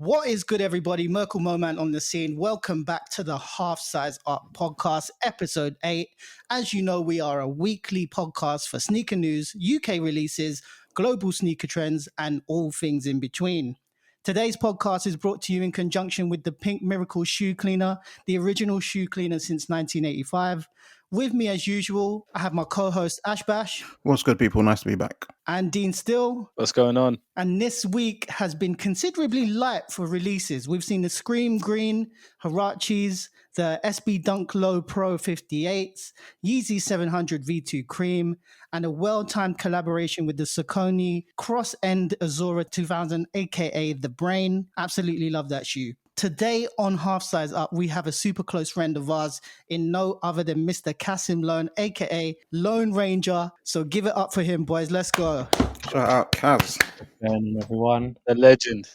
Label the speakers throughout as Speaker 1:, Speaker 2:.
Speaker 1: What is good, everybody? Merkle Moment on the scene. Welcome back to the Half Size Up podcast, episode 8. As you know, we are a weekly podcast for sneaker news, UK releases, global sneaker trends, and all things in between. Today's podcast is brought to you in conjunction with the Pink Miracle Shoe Cleaner, the original shoe cleaner since 1985. With me, as usual, I have my co-host Ash Bash.
Speaker 2: What's good, people? Nice to be back.
Speaker 1: And Dean Still.
Speaker 3: What's going on?
Speaker 1: And this week has been considerably light for releases. We've seen the Scream Green, Huaraches, the SB Dunklow Pro 58s, Yeezy 700 V2 Cream, and a well-timed collaboration with the Saucony Cross-End Azura 2000, aka The Brain. Absolutely love that shoe. Today on Half Size Up, we have a super close friend of ours in no other than Mr. Kasim Lone, aka Lone Ranger. So give it up for him, boys. Let's go.
Speaker 2: Shout out, Kaz.
Speaker 4: And everyone,
Speaker 3: The legend.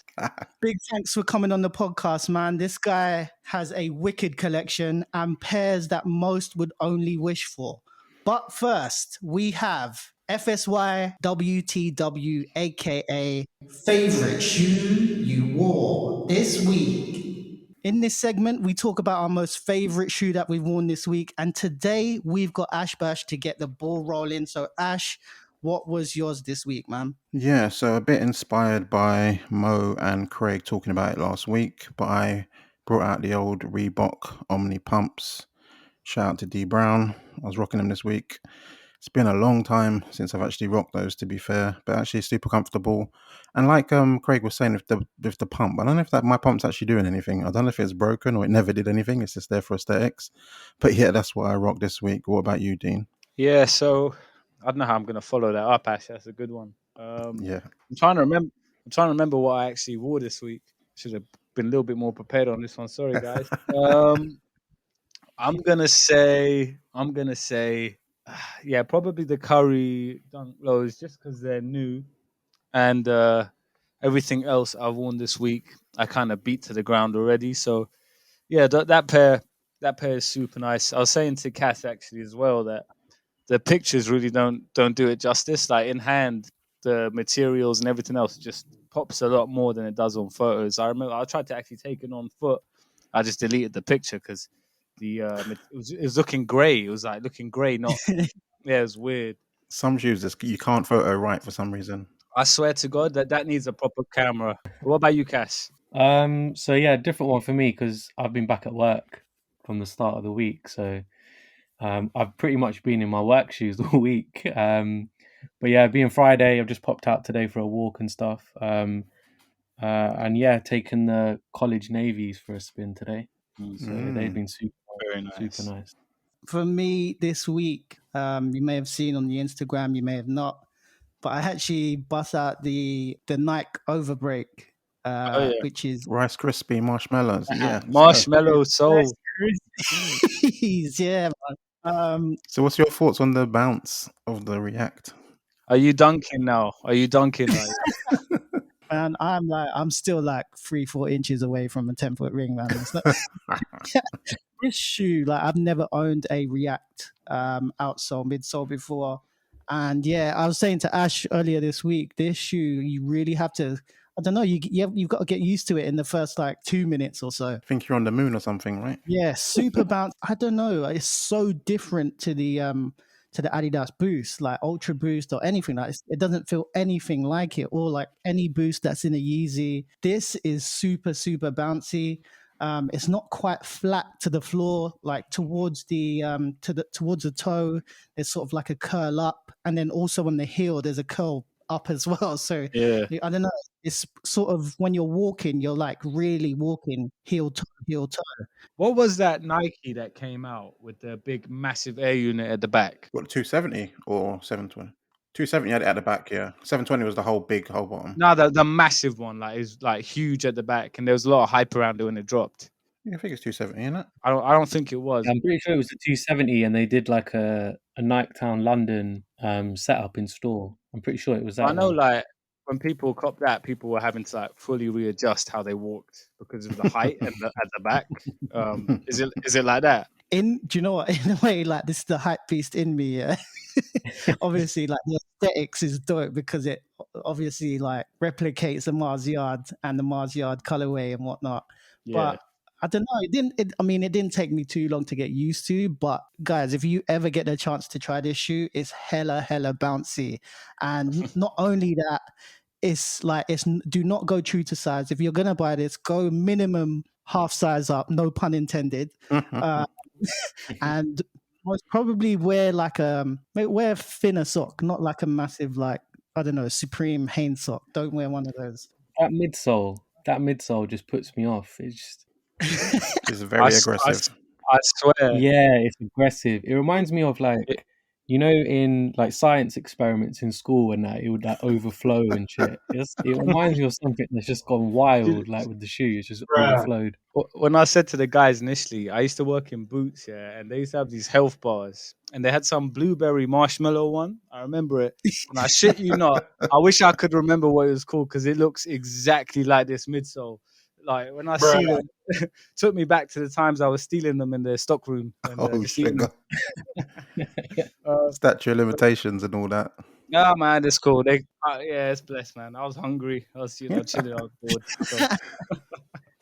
Speaker 1: Big thanks for coming on the podcast, man. This guy has a wicked collection and pairs that most would only wish for. But first, we have FSY WTW, aka Favorite Shoe You Wore This Week. In this segment, we talk about our most favorite shoe that we've worn this week. And today, we've got Ash Bash to get the ball rolling. So, Ash, what was yours this week, man?
Speaker 2: Yeah, so a bit inspired by Mo and Craig talking about it last week, but I brought out the old Reebok Omni Pumps. Shout out to D Brown. I was rocking them this week. It's been a long time since I've actually rocked those, to be fair, but actually super comfortable. And like Craig was saying with the pump, I don't know if my pump's actually doing anything. I don't know if it's broken or it never did anything. It's just there for aesthetics. But yeah, that's what I rocked this week. What about you, Dean?
Speaker 3: Yeah, so I don't know how I'm going to follow that up, Ash. That's a good one.
Speaker 2: Yeah.
Speaker 3: I'm trying to remember what I actually wore this week. Should have been a little bit more prepared on this one. Sorry, guys. I'm gonna say, yeah, probably the Curry Dunklows, just because they're new, and everything else I've worn this week, I kind of beat to the ground already. So yeah, that pair is super nice. I was saying to Cass actually as well that the pictures really don't do it justice. Like in hand, the materials and everything else just pops a lot more than it does on photos. I remember I tried to actually take it on foot. I just deleted the picture because it was looking grey. It was like looking grey, not yeah. It was weird.
Speaker 2: Some shoes you can't photo right for some reason.
Speaker 3: I swear to God that needs a proper camera. What about you, Cass?
Speaker 4: so yeah, different one for me because I've been back at work from the start of the week. So I've pretty much been in my work shoes all week. But yeah, being Friday, I've just popped out today for a walk and stuff. And yeah, taken the college navies for a spin today. So they've been super nice.
Speaker 1: For me this week, you may have seen on the Instagram, you may have not, but I actually bust out the Nike Overbreak, which is
Speaker 2: Rice Krispie marshmallows. Yeah,
Speaker 3: marshmallow soul.
Speaker 1: Yeah.
Speaker 2: So what's your thoughts on the bounce of the React?
Speaker 3: Are you dunking now?
Speaker 1: Man, I'm still like 3-4 inches away from a 10-foot ring, man. This shoe, like I've never owned a React outsole, midsole before. And yeah, I was saying to Ash earlier this week, this shoe, you really have to, I don't know, you've got to get used to it in the first like 2 minutes or so.
Speaker 2: I think you're on the moon or something, right?
Speaker 1: Yeah, super bounce. I don't know. It's so different to the Adidas Boost, like Ultra Boost or anything like this. It doesn't feel anything like it, or like any Boost that's in a Yeezy. This is super, super bouncy. It's not quite flat to the floor, like towards the towards the toe. There's sort of like a curl up, and then also on the heel, there's a curl up as well. So
Speaker 3: Yeah,
Speaker 1: I don't know. It's sort of when you're walking, you're like really walking heel toe, heel toe.
Speaker 3: what was that Nike that came out with the big massive air unit at the back?
Speaker 2: What, 270 or 720? 270 had it at the back, yeah. 720 was the whole bottom.
Speaker 3: No, the massive one, like is like huge at the back, and there was a lot of hype around it when it dropped.
Speaker 2: Yeah, I think it's 270, isn't it?
Speaker 3: I don't think it was.
Speaker 4: I'm pretty sure it was the 270, and they did like a Nike Town London setup in store. I'm pretty sure it was that.
Speaker 3: I know,
Speaker 4: one.
Speaker 3: like when people copped that, people were having to like fully readjust how they walked because of the height and at the back. Is it like that?
Speaker 1: Do you know what? In a way, like this is the hype beast in me. Yeah? Obviously, like the aesthetics is dope because it obviously like replicates the Mars Yard and the Mars Yard colorway and whatnot.
Speaker 3: Yeah.
Speaker 1: But I don't know. It didn't take me too long to get used to. But guys, if you ever get the chance to try this shoe, it's hella bouncy. And not only that, do not go true to size. If you're gonna buy this, go minimum half size up. No pun intended. And most probably wear wear a thinner sock, not like a massive like I don't know Supreme Hanes sock. Don't wear one of those.
Speaker 4: That midsole just puts me off. It's just
Speaker 2: It's very aggressive.
Speaker 3: I swear.
Speaker 4: yeah, it's aggressive. It reminds me of like in like science experiments in school and that it would like overflow and shit. It reminds me of something that's just gone wild, like with the shoe. It's just overflowed.
Speaker 3: When I said to the guys initially, I used to work in Boots, yeah, and they used to have these health bars, and they had some blueberry marshmallow one. I remember it, and I shit you not, I wish I could remember what it was called because it looks exactly like this midsole. Like when I see them, took me back to the times I was stealing them in the stock room. And, just eating them.
Speaker 2: Statute of limitations and all that.
Speaker 3: No, man, it's cool. Yeah, it's blessed, man. I was hungry. I was, chilling. I was bored.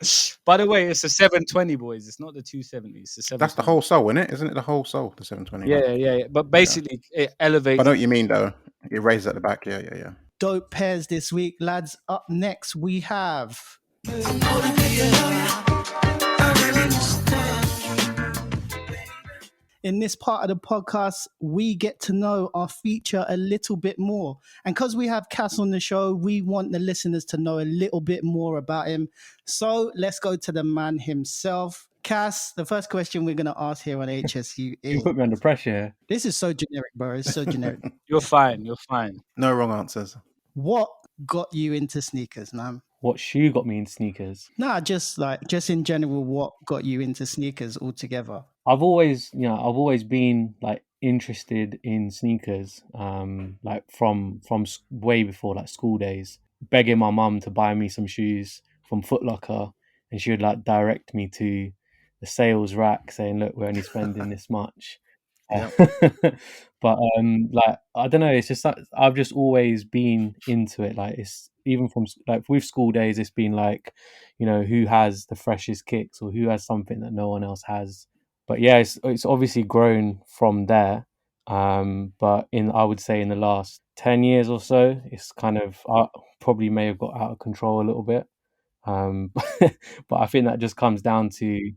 Speaker 3: So. By the way, it's a 720, boys. It's not the 270. It's the 720.
Speaker 2: That's the whole sole, isn't it? Isn't it the whole sole, the 720?
Speaker 3: Yeah. But basically, it elevates.
Speaker 2: I know what you mean, though. It raises at the back. Yeah.
Speaker 1: Dope pairs this week, lads. Up next, we have. In this part of the podcast, we get to know our feature a little bit more. And because we have Cass on the show, we want the listeners to know a little bit more about him. So let's go to the man himself. Cass, the first question we're going to ask here on HSU is...
Speaker 4: You put me under pressure.
Speaker 1: This is so generic, bro. It's so generic.
Speaker 3: You're fine.
Speaker 2: No wrong answers.
Speaker 1: What got you into sneakers, man?
Speaker 4: What shoe got me into sneakers?
Speaker 1: Nah, just in general, what got you into sneakers altogether?
Speaker 4: I've always been like interested in sneakers, like from way before like school days, begging my mum to buy me some shoes from Foot Locker, and she would like direct me to the sales rack saying, look, we're only spending this much. But like I don't know, it's just like I've just always been into it. Like it's even from like with school days, it's been like, who has the freshest kicks or who has something that no one else has. But yeah, it's obviously grown from there. But I would say in the last 10 years or so, it's kind of probably may have got out of control a little bit. But I think that just comes down to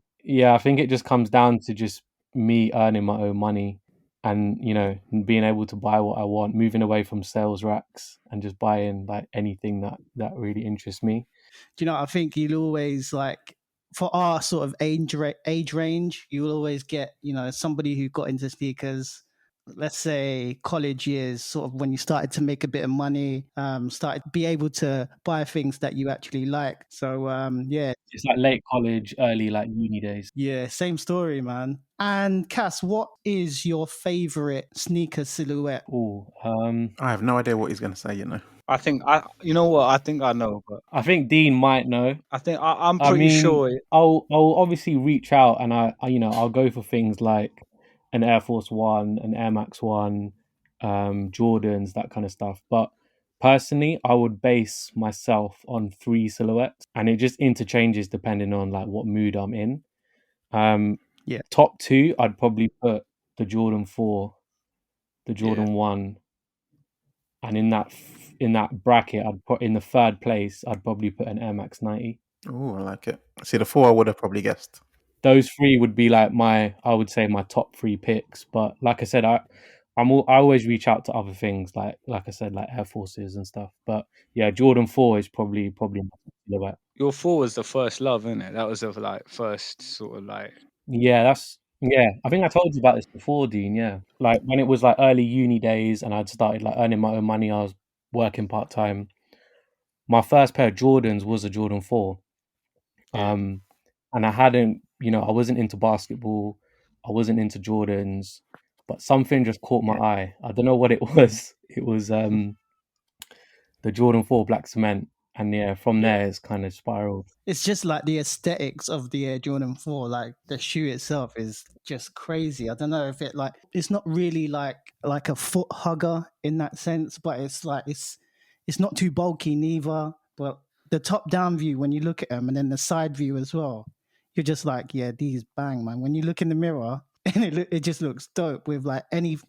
Speaker 4: just me earning my own money and being able to buy what I want, moving away from sales racks and just buying like anything that really interests me.
Speaker 1: I think you'll always like, for our sort of age range, you'll always get somebody who got into sneakers, let's say college years, sort of when you started to make a bit of money, started to be able to buy things that you actually like. So yeah,
Speaker 4: it's like late college, early like uni days.
Speaker 1: Yeah, same story, man. And Cass, what is your favorite sneaker silhouette?
Speaker 2: I have no idea what he's going to say.
Speaker 3: I think I know, but
Speaker 4: I think Dean might know.
Speaker 3: I think I'm pretty sure.
Speaker 4: I'll obviously reach out and I'll go for things like an Air Force One, an Air Max One, Jordans, that kind of stuff. But personally, I would base myself on 3 silhouettes, and it just interchanges depending on like what mood I'm in. Top 2, I'd probably put the Jordan 4, the Jordan 1, and in that bracket, I'd put in the 3rd place, I'd probably put an Air Max 90.
Speaker 2: Oh, I like it. See, the 4 I would have probably guessed.
Speaker 4: Those 3 would be like I would say my top 3 picks. But like I said, I always reach out to other things like I said, like Air Forces and stuff. But yeah, Jordan 4 is probably my silhouette.
Speaker 3: Your 4 was the first love, isn't it? That was the like first sort of like.
Speaker 4: Yeah, I think I told you about this before, Dean. Yeah, like when it was like early uni days and I'd started like earning my own money, I was working part time. My first pair of Jordans was a Jordan 4. And I hadn't, I wasn't into basketball, I wasn't into Jordans, but something just caught my eye. I don't know what it was. It was the Jordan 4 Black Cement. And from there it's kind of spiraled.
Speaker 1: It's just like the aesthetics of the Air Jordan 4, like the shoe itself is just crazy. I don't know if it's not really like a foot hugger in that sense, but it's It's not too bulky neither, but the top down view when you look at them, and then the side view as well, you're just like, yeah, these bang, man. When you look in the mirror, and it just looks dope with like any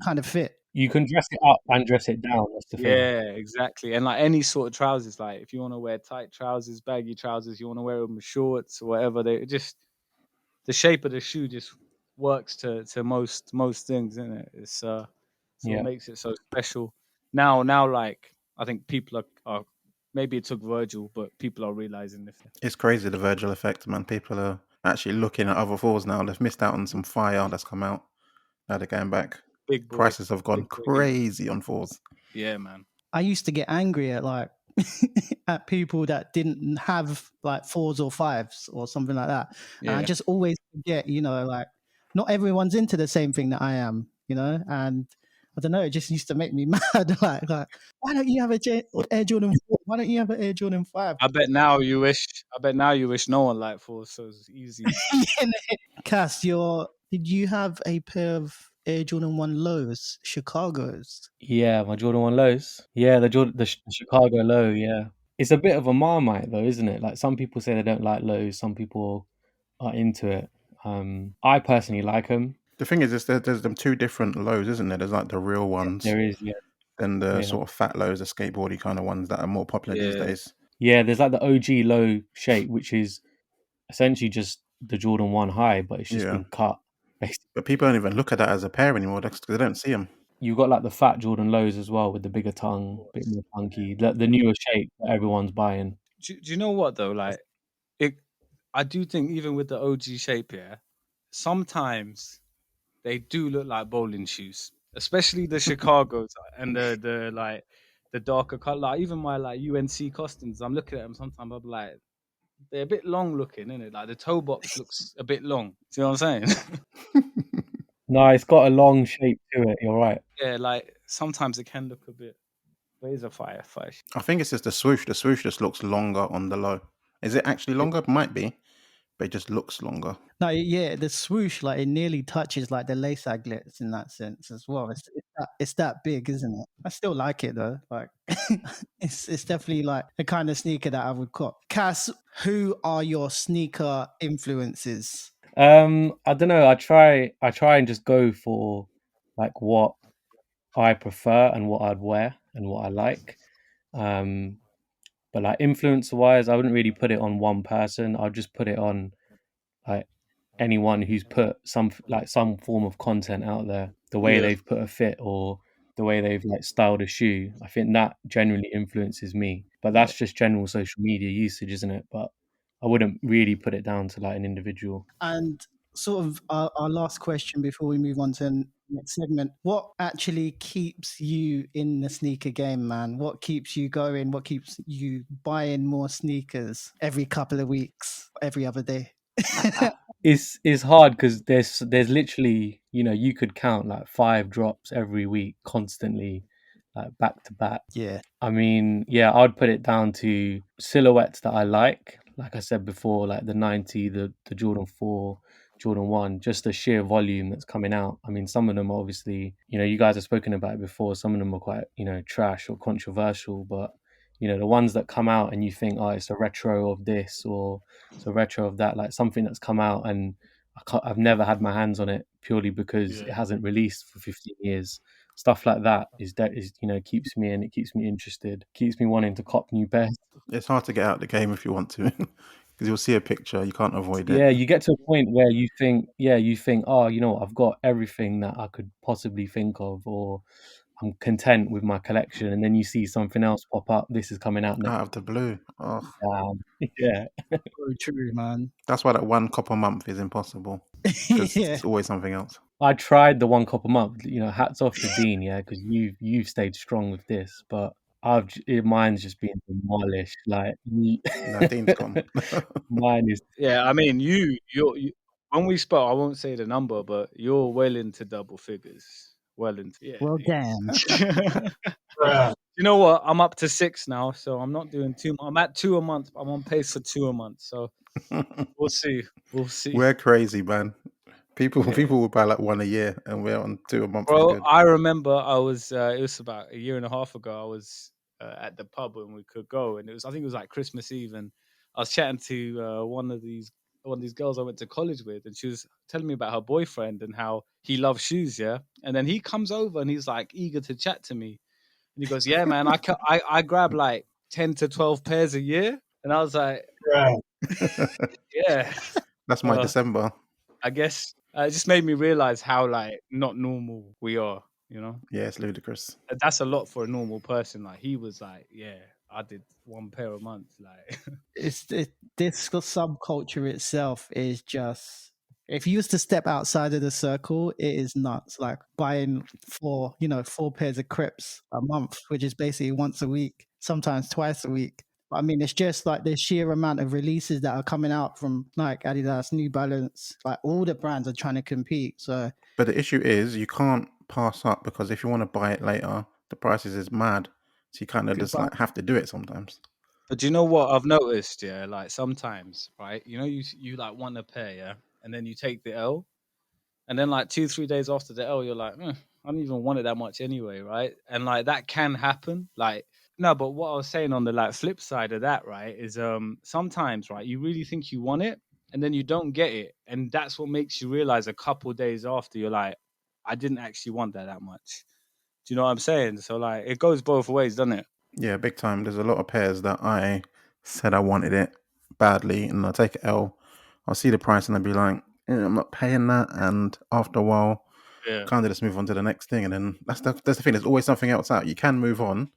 Speaker 1: kind of fit.
Speaker 4: You can dress it up and dress it down. That's the thing.
Speaker 3: Yeah, exactly. And like any sort of trousers, like if you want to wear tight trousers, baggy trousers, you want to wear them with shorts or whatever, they just the shape of the shoe just works to most things, isn't it? It's sort
Speaker 4: Yeah.
Speaker 3: of makes it so special. Now, like I think people are maybe it took Virgil, but people are realizing this.
Speaker 2: It's crazy, the Virgil effect, man. People are actually looking at other fours now. They've missed out on some fire that's come out. Now they're going back.
Speaker 3: Big boy,
Speaker 2: Prices have gone
Speaker 3: big boy.
Speaker 2: crazy on fours.
Speaker 3: Yeah, man.
Speaker 1: I used to get angry at like at people that didn't have like 4s or 5s or something like that. And I
Speaker 3: Yeah.
Speaker 1: just always forget, you know, like not everyone's into the same thing that I am, you know, and I don't know, it just used to make me mad. like, why don't you have Air Jordan 4? Why don't you have an Air Jordan 5?
Speaker 3: I bet now you wish no one liked fours, so it's easy.
Speaker 1: Cass, did you have a pair of Air Jordan 1 lows, Chicago's?
Speaker 4: Yeah, my Jordan 1 lows. Yeah, the Chicago low, yeah. It's a bit of a Marmite though, isn't it? Like some people say they don't like lows, some people are into it. I personally like them.
Speaker 2: The thing is, there's them two different lows, isn't there? There's like the real ones.
Speaker 4: There is, yeah.
Speaker 2: Then the
Speaker 4: Yeah.
Speaker 2: sort of fat lows, the skateboardy kind of ones that are more popular these
Speaker 3: Yeah.
Speaker 2: days.
Speaker 4: Yeah, there's like the OG low shape, which is essentially just the Jordan 1 high, but it's just
Speaker 2: Yeah.
Speaker 4: been cut. Basically.
Speaker 2: But people don't even look at that as a pair anymore because they don't see them.
Speaker 4: You've got like the fat Jordan lows as well with the bigger tongue, a bit more funky. The newer shape that everyone's buying.
Speaker 3: Do you know what though? Like I do think even with the OG shape, yeah, sometimes they do look like bowling shoes, especially the Chicago's and the darker color. Like, even my like UNC costumes, I'm looking at them sometimes. I'm like, they're a bit long looking, isn't it? Like the toe box looks a bit long. See what I'm saying?
Speaker 4: No, it's got a long shape to it. You're right.
Speaker 3: Yeah, like sometimes it can look a bit. But it's a fire.
Speaker 2: I think it's just the swoosh. The swoosh just looks longer on the low. Is it actually longer? Might be, but it just looks longer.
Speaker 1: No, yeah, the swoosh, like it nearly touches like the lace aglets in that sense as well. It's that big, isn't it? I still like it though. Like it's definitely like the kind of sneaker that I would cop. Cass, who are your sneaker influences?
Speaker 4: I don't know. I try and just go for like what I prefer and what I'd wear and what I like. But like influencer wise, I wouldn't really put it on one person. I'd just put it on like anyone who's put some form of content out there, the way
Speaker 3: Yeah.
Speaker 4: they've put a fit or the way they've like styled a shoe. I think that generally influences me. But that's just general social media usage, isn't it? But I wouldn't really put it down to like an individual.
Speaker 1: And sort of our last question before we move on to the next segment. What actually keeps you in the sneaker game, man? What keeps you going? What keeps you buying more sneakers every couple of weeks, every other day?
Speaker 4: It's hard because there's literally, you know, you could count like 5 drops every week constantly, like back to back.
Speaker 1: Yeah.
Speaker 4: I mean, yeah, I'd put it down to silhouettes that I like I said before, like the 90, the Jordan 4, Jordan 1, just the sheer volume that's coming out. I mean, some of them obviously, you know, you guys have spoken about it before, some of them are quite, you know, trash or controversial, but you know, the ones that come out and you think, oh, it's a retro of this or it's a retro of that, like something that's come out and I've never had my hands on it purely because it hasn't released for 15 years. Stuff like that is you know, keeps me in, it keeps me interested, keeps me wanting to cop new pairs.
Speaker 2: It's hard to get out the game if you want to, because you'll see a picture, you can't avoid it.
Speaker 4: Yeah, you get to a point where you think, oh, you know what, I've got everything that I could possibly think of, or I'm content with my collection, and then you see something else pop up. This is coming out next.
Speaker 2: Out of the blue. Oh,
Speaker 4: yeah.
Speaker 1: Very true, man.
Speaker 2: That's why that one cop a month is impossible. Because
Speaker 1: Yeah.
Speaker 2: it's always something else.
Speaker 4: I tried the one cop a month. You know, hats off to Dean, yeah, because you've stayed strong with this, but mine's just been demolished. Like,
Speaker 2: No, Dean's gone.
Speaker 4: mine is.
Speaker 3: Yeah, I mean, you when we spoke, I won't say the number, but you're well into double figures. Well into, yeah.
Speaker 1: Well, damn.
Speaker 3: You know what? I'm up to 6 now, so I'm not doing 2. I'm at 2 a month. I'm on pace for 2 a month, so we'll see. We'll see.
Speaker 2: We're crazy, man. People will buy like 1 a year, and we're on 2 a month.
Speaker 3: Bro,
Speaker 2: Good.
Speaker 3: I remember I was it was about a year and a half ago. I was at the pub when we could go, and I think it was like Christmas Eve, and I was chatting to one of these girls I went to college with, and she was telling me about her boyfriend and how he loves shoes, yeah. And then he comes over and he's like eager to chat to me, and he goes, "Yeah, man, I grab like 10 to 12 pairs a year," and I was like,
Speaker 5: Right.
Speaker 3: "Yeah."
Speaker 2: That's my
Speaker 3: Uh,
Speaker 2: December.
Speaker 3: I guess it just made me realize how like not normal we are, you know.
Speaker 2: Yeah, it's ludicrous.
Speaker 3: And that's a lot for a normal person. Like he was like, "Yeah, I did one pair a month." Like,
Speaker 1: This subculture itself is just, if you used to step outside of the circle, it is nuts. Like buying four pairs of crepes a month, which is basically once a week, sometimes twice a week. But I mean, it's just like the sheer amount of releases that are coming out from like Adidas, New Balance, like all the brands are trying to compete. So
Speaker 2: But the issue is you can't pass up, because if you want to buy it later, the prices is mad. So you kind of just
Speaker 1: but
Speaker 2: like have to do it sometimes.
Speaker 3: but do you know what I've noticed? Yeah, like sometimes, right? You know, you like want a pair, yeah, and then you take the L, and then like 2 3 days after the L, you're like, I don't even want it that much anyway, right? And like that can happen. Like no, but what I was saying on the like flip side of that, right, is sometimes, right, you really think you want it, and then you don't get it, and that's what makes you realize a couple days after you're like, I didn't actually want that much. Do you know what I'm saying? So like it goes both ways, doesn't it?
Speaker 2: Yeah, big time. There's a lot of pairs that I said I wanted it badly, and I'll take L. I'll see the price and I'll be like, I'm not paying that. And after a while,
Speaker 3: Yeah.
Speaker 2: kind of just move on to the next thing. And then that's the thing. There's always something else out. You can move on,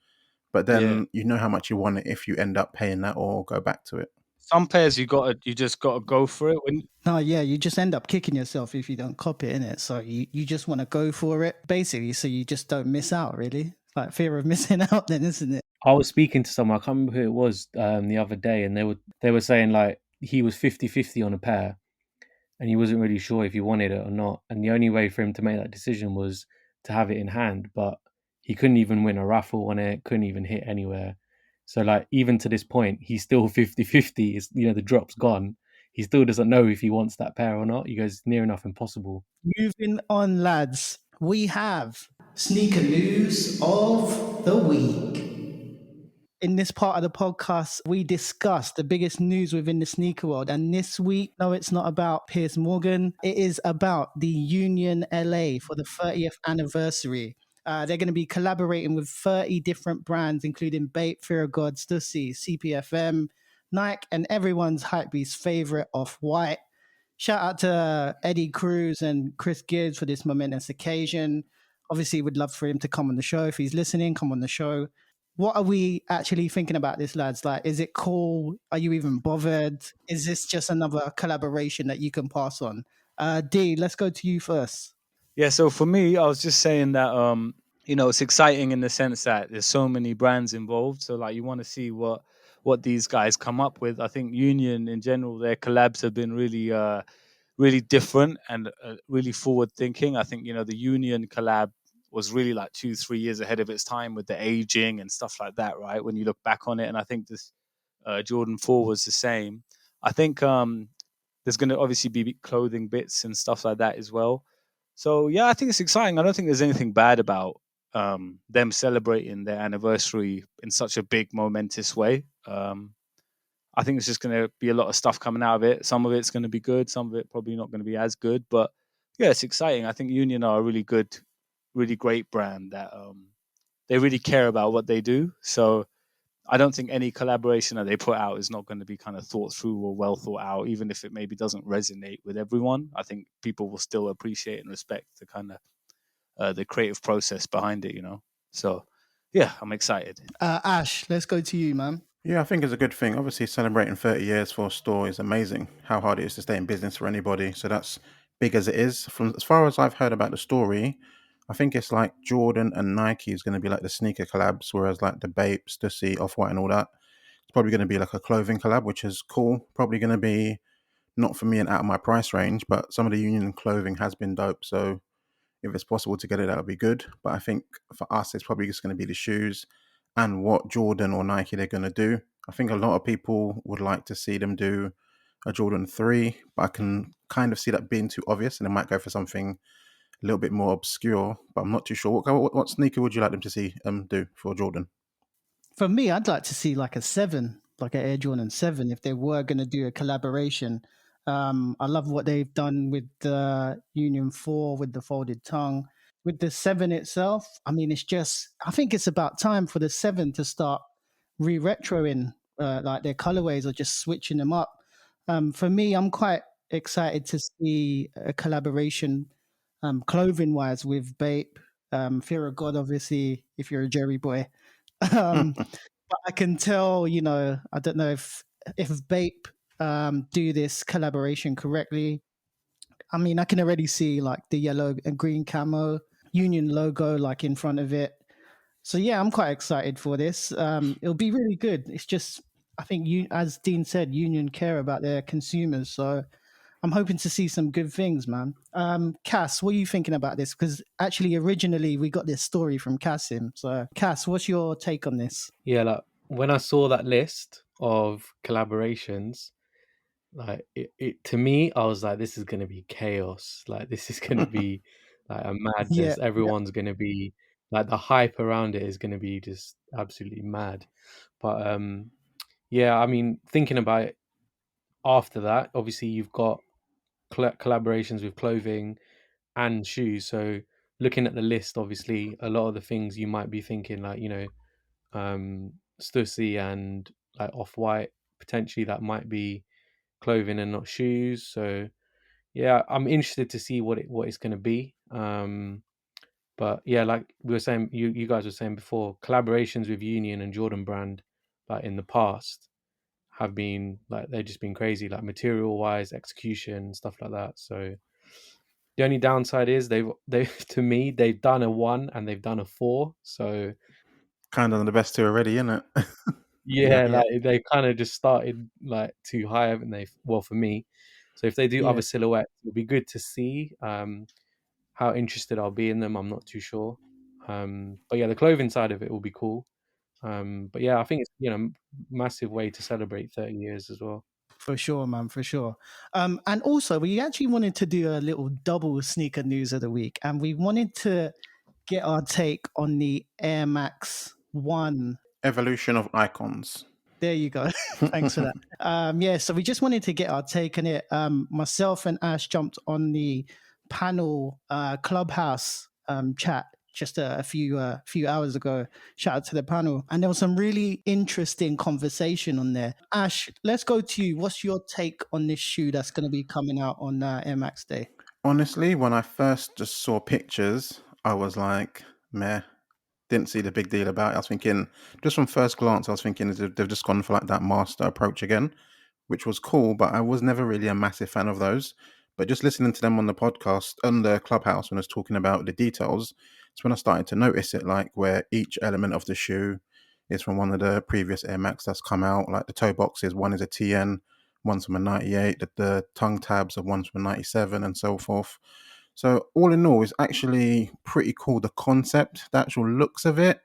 Speaker 2: but
Speaker 3: Yeah.
Speaker 2: then you know how much you want it if you end up paying that or go back to it.
Speaker 3: Some pairs you just gotta go for it.
Speaker 1: no, yeah, you just end up kicking yourself if you don't cop it, innit? So you just want to go for it, basically, so you just don't miss out, really. Like fear of missing out then, isn't it?
Speaker 4: I was speaking to someone, I can't remember who it was, the other day, and they were saying like he was 50-50 on a pair, and he wasn't really sure if he wanted it or not. And the only way for him to make that decision was to have it in hand, but he couldn't even win a raffle on it, couldn't even hit anywhere. So like even to this point, he's still 50-50. Is the drop's gone. He still doesn't know if he wants that pair or not. He goes, near enough impossible.
Speaker 1: Moving on, lads, we have sneaker news of the week. In this part of the podcast, we discuss the biggest news within the sneaker world. And this week, no, it's not about Piers Morgan. It is about the Union LA for the 30th anniversary. They're going to be collaborating with 30 different brands, including Bape, Fear of God, Stussy, CPFM, Nike, and everyone's hypebeast favorite, Off-White. Shout out to Eddie Cruz and Chris Gibbs for this momentous occasion. Obviously, would love for him to come on the show. If he's listening, come on the show. What are we actually thinking about this, lads? Like, is it cool? Are you even bothered? Is this just another collaboration that you can pass on? D, let's go to you first.
Speaker 3: Yeah, so for me, I was just saying that it's exciting in the sense that there's so many brands involved. So like you want to see what these guys come up with. I think Union in general, their collabs have been really different and really forward thinking. I think the Union collab was really like 2 3 years ahead of its time with the aging and stuff like that, right? When you look back on it, and I think this Jordan 4 was the same. I think there's going to obviously be clothing bits and stuff like that as well. So yeah, I think it's exciting. I don't think there's anything bad about them celebrating their anniversary in such a big, momentous way. I think it's just going to be a lot of stuff coming out of it. Some of it's going to be good, some of it probably not going to be as good. But yeah, it's exciting. I think Union are a really good, really great brand that they really care about what they do. So I don't think any collaboration that they put out is not going to be kind of thought through or well thought out, even if it maybe doesn't resonate with everyone. I think people will still appreciate and respect the kind of the creative process behind it, So yeah, I'm excited.
Speaker 1: Ash, let's go to you, man.
Speaker 2: Yeah, I think it's a good thing. Obviously, celebrating 30 years for a store is amazing. How hard it is to stay in business for anybody. So that's big as it is. From as far as I've heard about the story, I think it's like Jordan and Nike is going to be like the sneaker collabs, whereas like the Bape, Stussy, Off-White and all that, it's probably going to be like a clothing collab, which is cool. Probably going to be not for me and out of my price range, but some of the Union clothing has been dope. So if it's possible to get it, that would be good. But I think for us, it's probably just going to be the shoes and what Jordan or Nike they're going to do. I think a lot of people would like to see them do a Jordan 3, but I can kind of see that being too obvious, and they might go for something a little bit more obscure, but I'm not too sure. What sneaker would you like them to see do for Jordan?
Speaker 1: For me, I'd like to see like a 7, like an Air Jordan 7, if they were going to do a collaboration. I love what they've done with the Union 4 with the folded tongue. With the 7 itself, I mean, I think it's about time for the 7 to start re-retroing like their colorways or just switching them up. For me, I'm quite excited to see a collaboration clothing wise with Bape, Fear of God, obviously, if you're a Jerry boy. Um, but I can tell, I don't know if Bape do this collaboration correctly. I mean, I can already see like the yellow and green camo Union logo like in front of it. So yeah, I'm quite excited for this. It'll be really good. It's just, I think you, as Dean said, Union care about their consumers. So I'm hoping to see some good things, man. Cass, what are you thinking about this? Because actually, originally we got this story from Kasim. So, Cass, what's your take on this?
Speaker 4: Yeah, like when I saw that list of collaborations, like it to me, I was like, this is gonna be chaos. Like this is gonna be like a
Speaker 1: Yeah,
Speaker 4: madness. Everyone's gonna be like the hype around it is gonna be just absolutely mad. But yeah, I mean, thinking about it after that, obviously you've got collaborations with clothing and shoes. So looking at the list, obviously a lot of the things you might be thinking, like Stussy and like Off White, potentially that might be clothing and not shoes. So yeah, I'm interested to see what it's going to be. But yeah, like we were saying, you guys were saying before, collaborations with Union and Jordan Brand, like in the past, have been like they've just been crazy, like material wise, execution, stuff like that. So the only downside is they've to me they've done a 1 and they've done a 4. So
Speaker 2: Kind of the best two already, isn't it?
Speaker 4: yeah, like they kind of just started like too high, haven't they? Well, for me. So if they do other silhouettes, it'll be good to see. How interested I'll be in them, I'm not too sure. But yeah, the clothing side of it will be cool. But yeah, I think it's massive way to celebrate 30 years as well.
Speaker 1: for sure, man, for sure. And also, we actually wanted to do a little double sneaker news of the week, and we wanted to get our take on the Air Max 1.
Speaker 2: Evolution of icons.
Speaker 1: There you go. Thanks for that. Yeah, so we just wanted to get our take on it. Myself and Ash jumped on the panel clubhouse chat just a few hours ago. Shout out to the panel. And there was some really interesting conversation on there. Ash, let's go to you. What's your take on this shoe that's going to be coming out on Air Max Day?
Speaker 2: Honestly, when I first just saw pictures, I was like, meh. Didn't see the big deal about it. I was thinking, just from first glance, I was thinking they've just gone for like that master approach again, which was cool, but I was never really a massive fan of those. But just listening to them on the podcast, on the clubhouse, when I was talking about the details, it's when I started to notice it, like where each element of the shoe is from one of the previous Air Max that's come out. Like the toe boxes, one is a TN, one's from a 98, the tongue tabs are one's from a 97, and so forth. So all in all, it's actually pretty cool. The concept, the actual looks of it,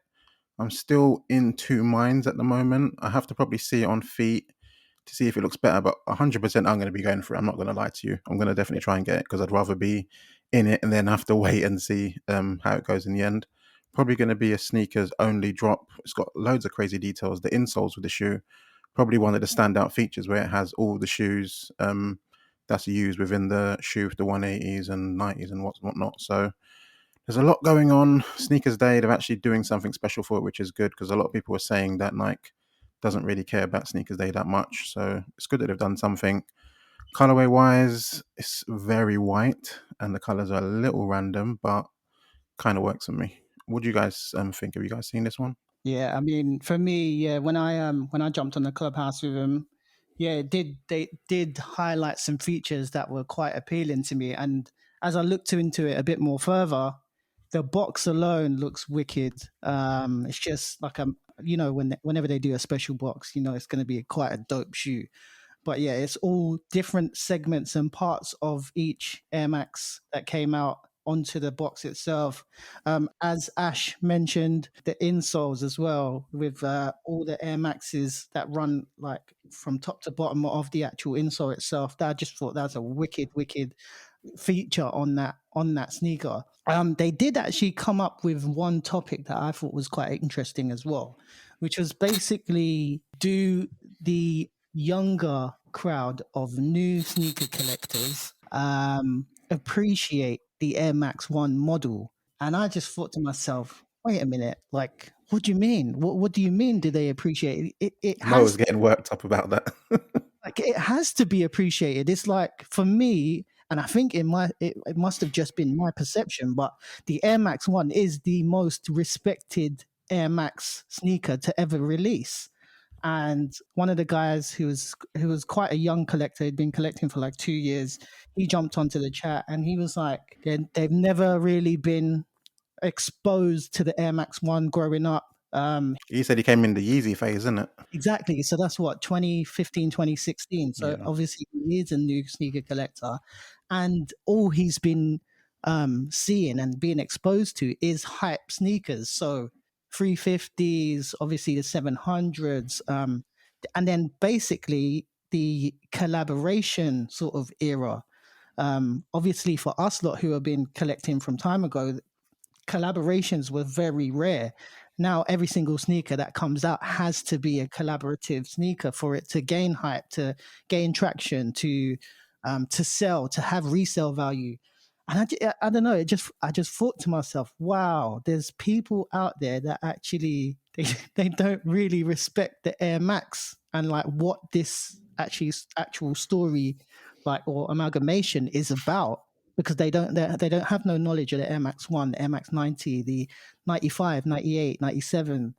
Speaker 2: I'm still in two minds at the moment. I have to probably see it on feet to see if it looks better, but 100% I'm going to be going for it. I'm not going to lie to you. I'm going to definitely try and get it because I'd rather be in it and then have to wait and see how it goes in the end. Probably going to be a sneakers only drop. It's got loads of crazy details. The insoles with the shoe, probably one of the standout features where it has all the shoes that's used within the shoe, the 180s and 90s and whatnot. So there's a lot going on. Sneakers Day, they're actually doing something special for it, which is good because a lot of people were saying that Nike doesn't really care about Sneakers Day that much. So it's good that they've done something. Colorway wise, it's very white and the colors are a little random, but kind of works for me. What do you guys think? Have you guys seen this one?
Speaker 1: Yeah, I mean, for me, yeah, when I jumped on the clubhouse with them, yeah, they did highlight some features that were quite appealing to me. And as I looked into it a bit more further, the box alone looks wicked. It's just like whenever they do a special box, it's going to be quite a dope shoe. But yeah, it's all different segments and parts of each Air Max that came out onto the box itself. As Ash mentioned, the insoles as well, with all the Air Maxes that run like from top to bottom of the actual insole itself. That I just thought that's a wicked feature on that sneaker. They did actually come up with one topic that I thought was quite interesting as well, which was basically do the younger crowd of new sneaker collectors appreciate the Air Max 1 model. And I just thought to myself, wait a minute, like, what do you mean? What do you mean do they appreciate it? It
Speaker 2: Mo was
Speaker 1: has
Speaker 2: getting worked up about that.
Speaker 1: like it has to be appreciated. It's like for me, and I think it must have just been my perception, but the Air Max 1 is the most respected Air Max sneaker to ever release. And one of the guys who was quite a young collector, had been collecting for like 2 years, he jumped onto the chat and he was like, they've never really been exposed to the Air Max 1 growing up.
Speaker 2: He said he came in the Yeezy phase, isn't it?
Speaker 1: Exactly. So that's what, 2015, 2016. So
Speaker 2: Yeah.
Speaker 1: obviously he is a new sneaker collector. And all he's been seeing and being exposed to is hype sneakers. So 350s, obviously the 700s, and then basically the collaboration sort of era. Obviously for us lot who have been collecting from time ago, collaborations were very rare. Now every single sneaker that comes out has to be a collaborative sneaker for it to gain hype, to gain traction, to sell, to have resale value. And I don't know. I just thought to myself, wow, there's people out there that actually they don't really respect the Air Max and like what this actual story like or amalgamation is about, because they don't have no knowledge of the Air Max 1, Air Max 90, the 95, 98, 97.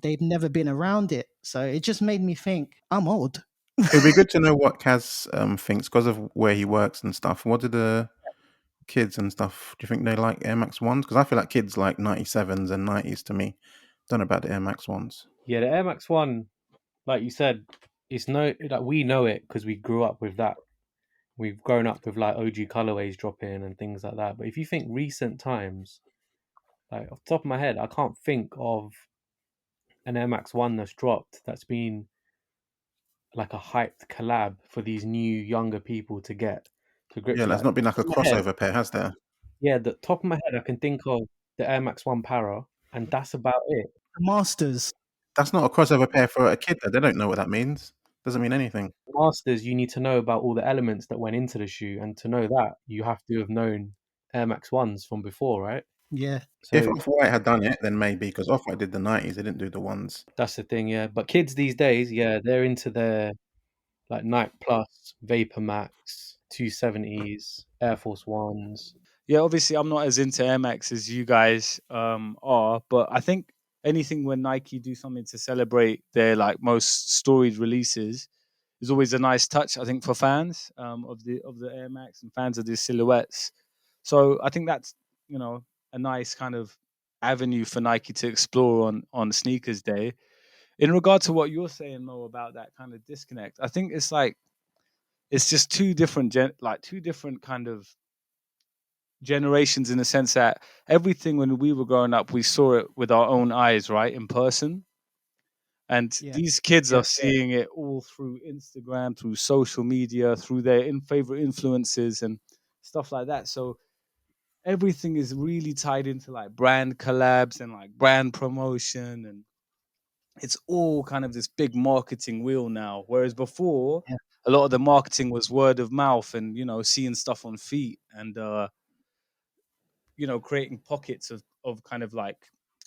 Speaker 1: They've never been around it. So it just made me think, I'm old.
Speaker 2: It'd be good to know what Kaz thinks because of where he works and stuff. What do the kids and stuff, do you think they like Air Max 1s? Because I feel like kids like 97s and 90s to me. Don't know about the Air Max 1s.
Speaker 4: Yeah, the Air Max 1, like you said, like we know it because we grew up with that. We've grown up with like OG colorways dropping and things like that. But if you think recent times, like off the top of my head, I can't think of an Air Max 1 that's dropped that's been like a hyped collab for these new younger people to get to grips
Speaker 2: Yeah,
Speaker 4: with.
Speaker 2: there's
Speaker 4: Like,
Speaker 2: not been like a
Speaker 4: top of my head,
Speaker 2: crossover pair, has there?
Speaker 4: yeah, the top of my head, I can think of the Air Max 1 Para, and that's about it.
Speaker 1: Masters.
Speaker 2: That's not a crossover pair for a kid, though. They don't know what that means. Doesn't mean anything.
Speaker 4: Masters, you need to know about all the elements that went into the shoe, and to know that, you have to have known Air Max 1s from before, right?
Speaker 1: Yeah.
Speaker 2: If
Speaker 4: So
Speaker 2: Off-White had done it, then maybe, because Off-White did the 90s, they didn't do the ones.
Speaker 4: that's the thing, yeah. But kids these days, yeah, they're into their like Nike Plus, Vapor Max, 270s, Air Force Ones.
Speaker 3: Yeah, obviously I'm not as into Air Max as you guys are, but I think anything when Nike do something to celebrate their like most storied releases is always a nice touch. I think for fans of the Air Max and fans of these silhouettes. So I think that's a nice kind of avenue for Nike to explore on Sneakers Day. In regard to what you're saying, Mo, about that kind of disconnect, I think it's like it's just two different two different kind of generations in the sense that everything when we were growing up, we saw it with our own eyes, right, in person. And
Speaker 1: Yeah.
Speaker 3: these kids
Speaker 1: Yeah.
Speaker 3: are seeing it all through Instagram, through social media, through their favorite influences and stuff like that. So everything is really tied into like brand collabs and like brand promotion, and it's all kind of this big marketing wheel now. Whereas before,
Speaker 1: Yeah.
Speaker 3: a lot of the marketing was word of mouth and seeing stuff on feet and creating pockets of kind of like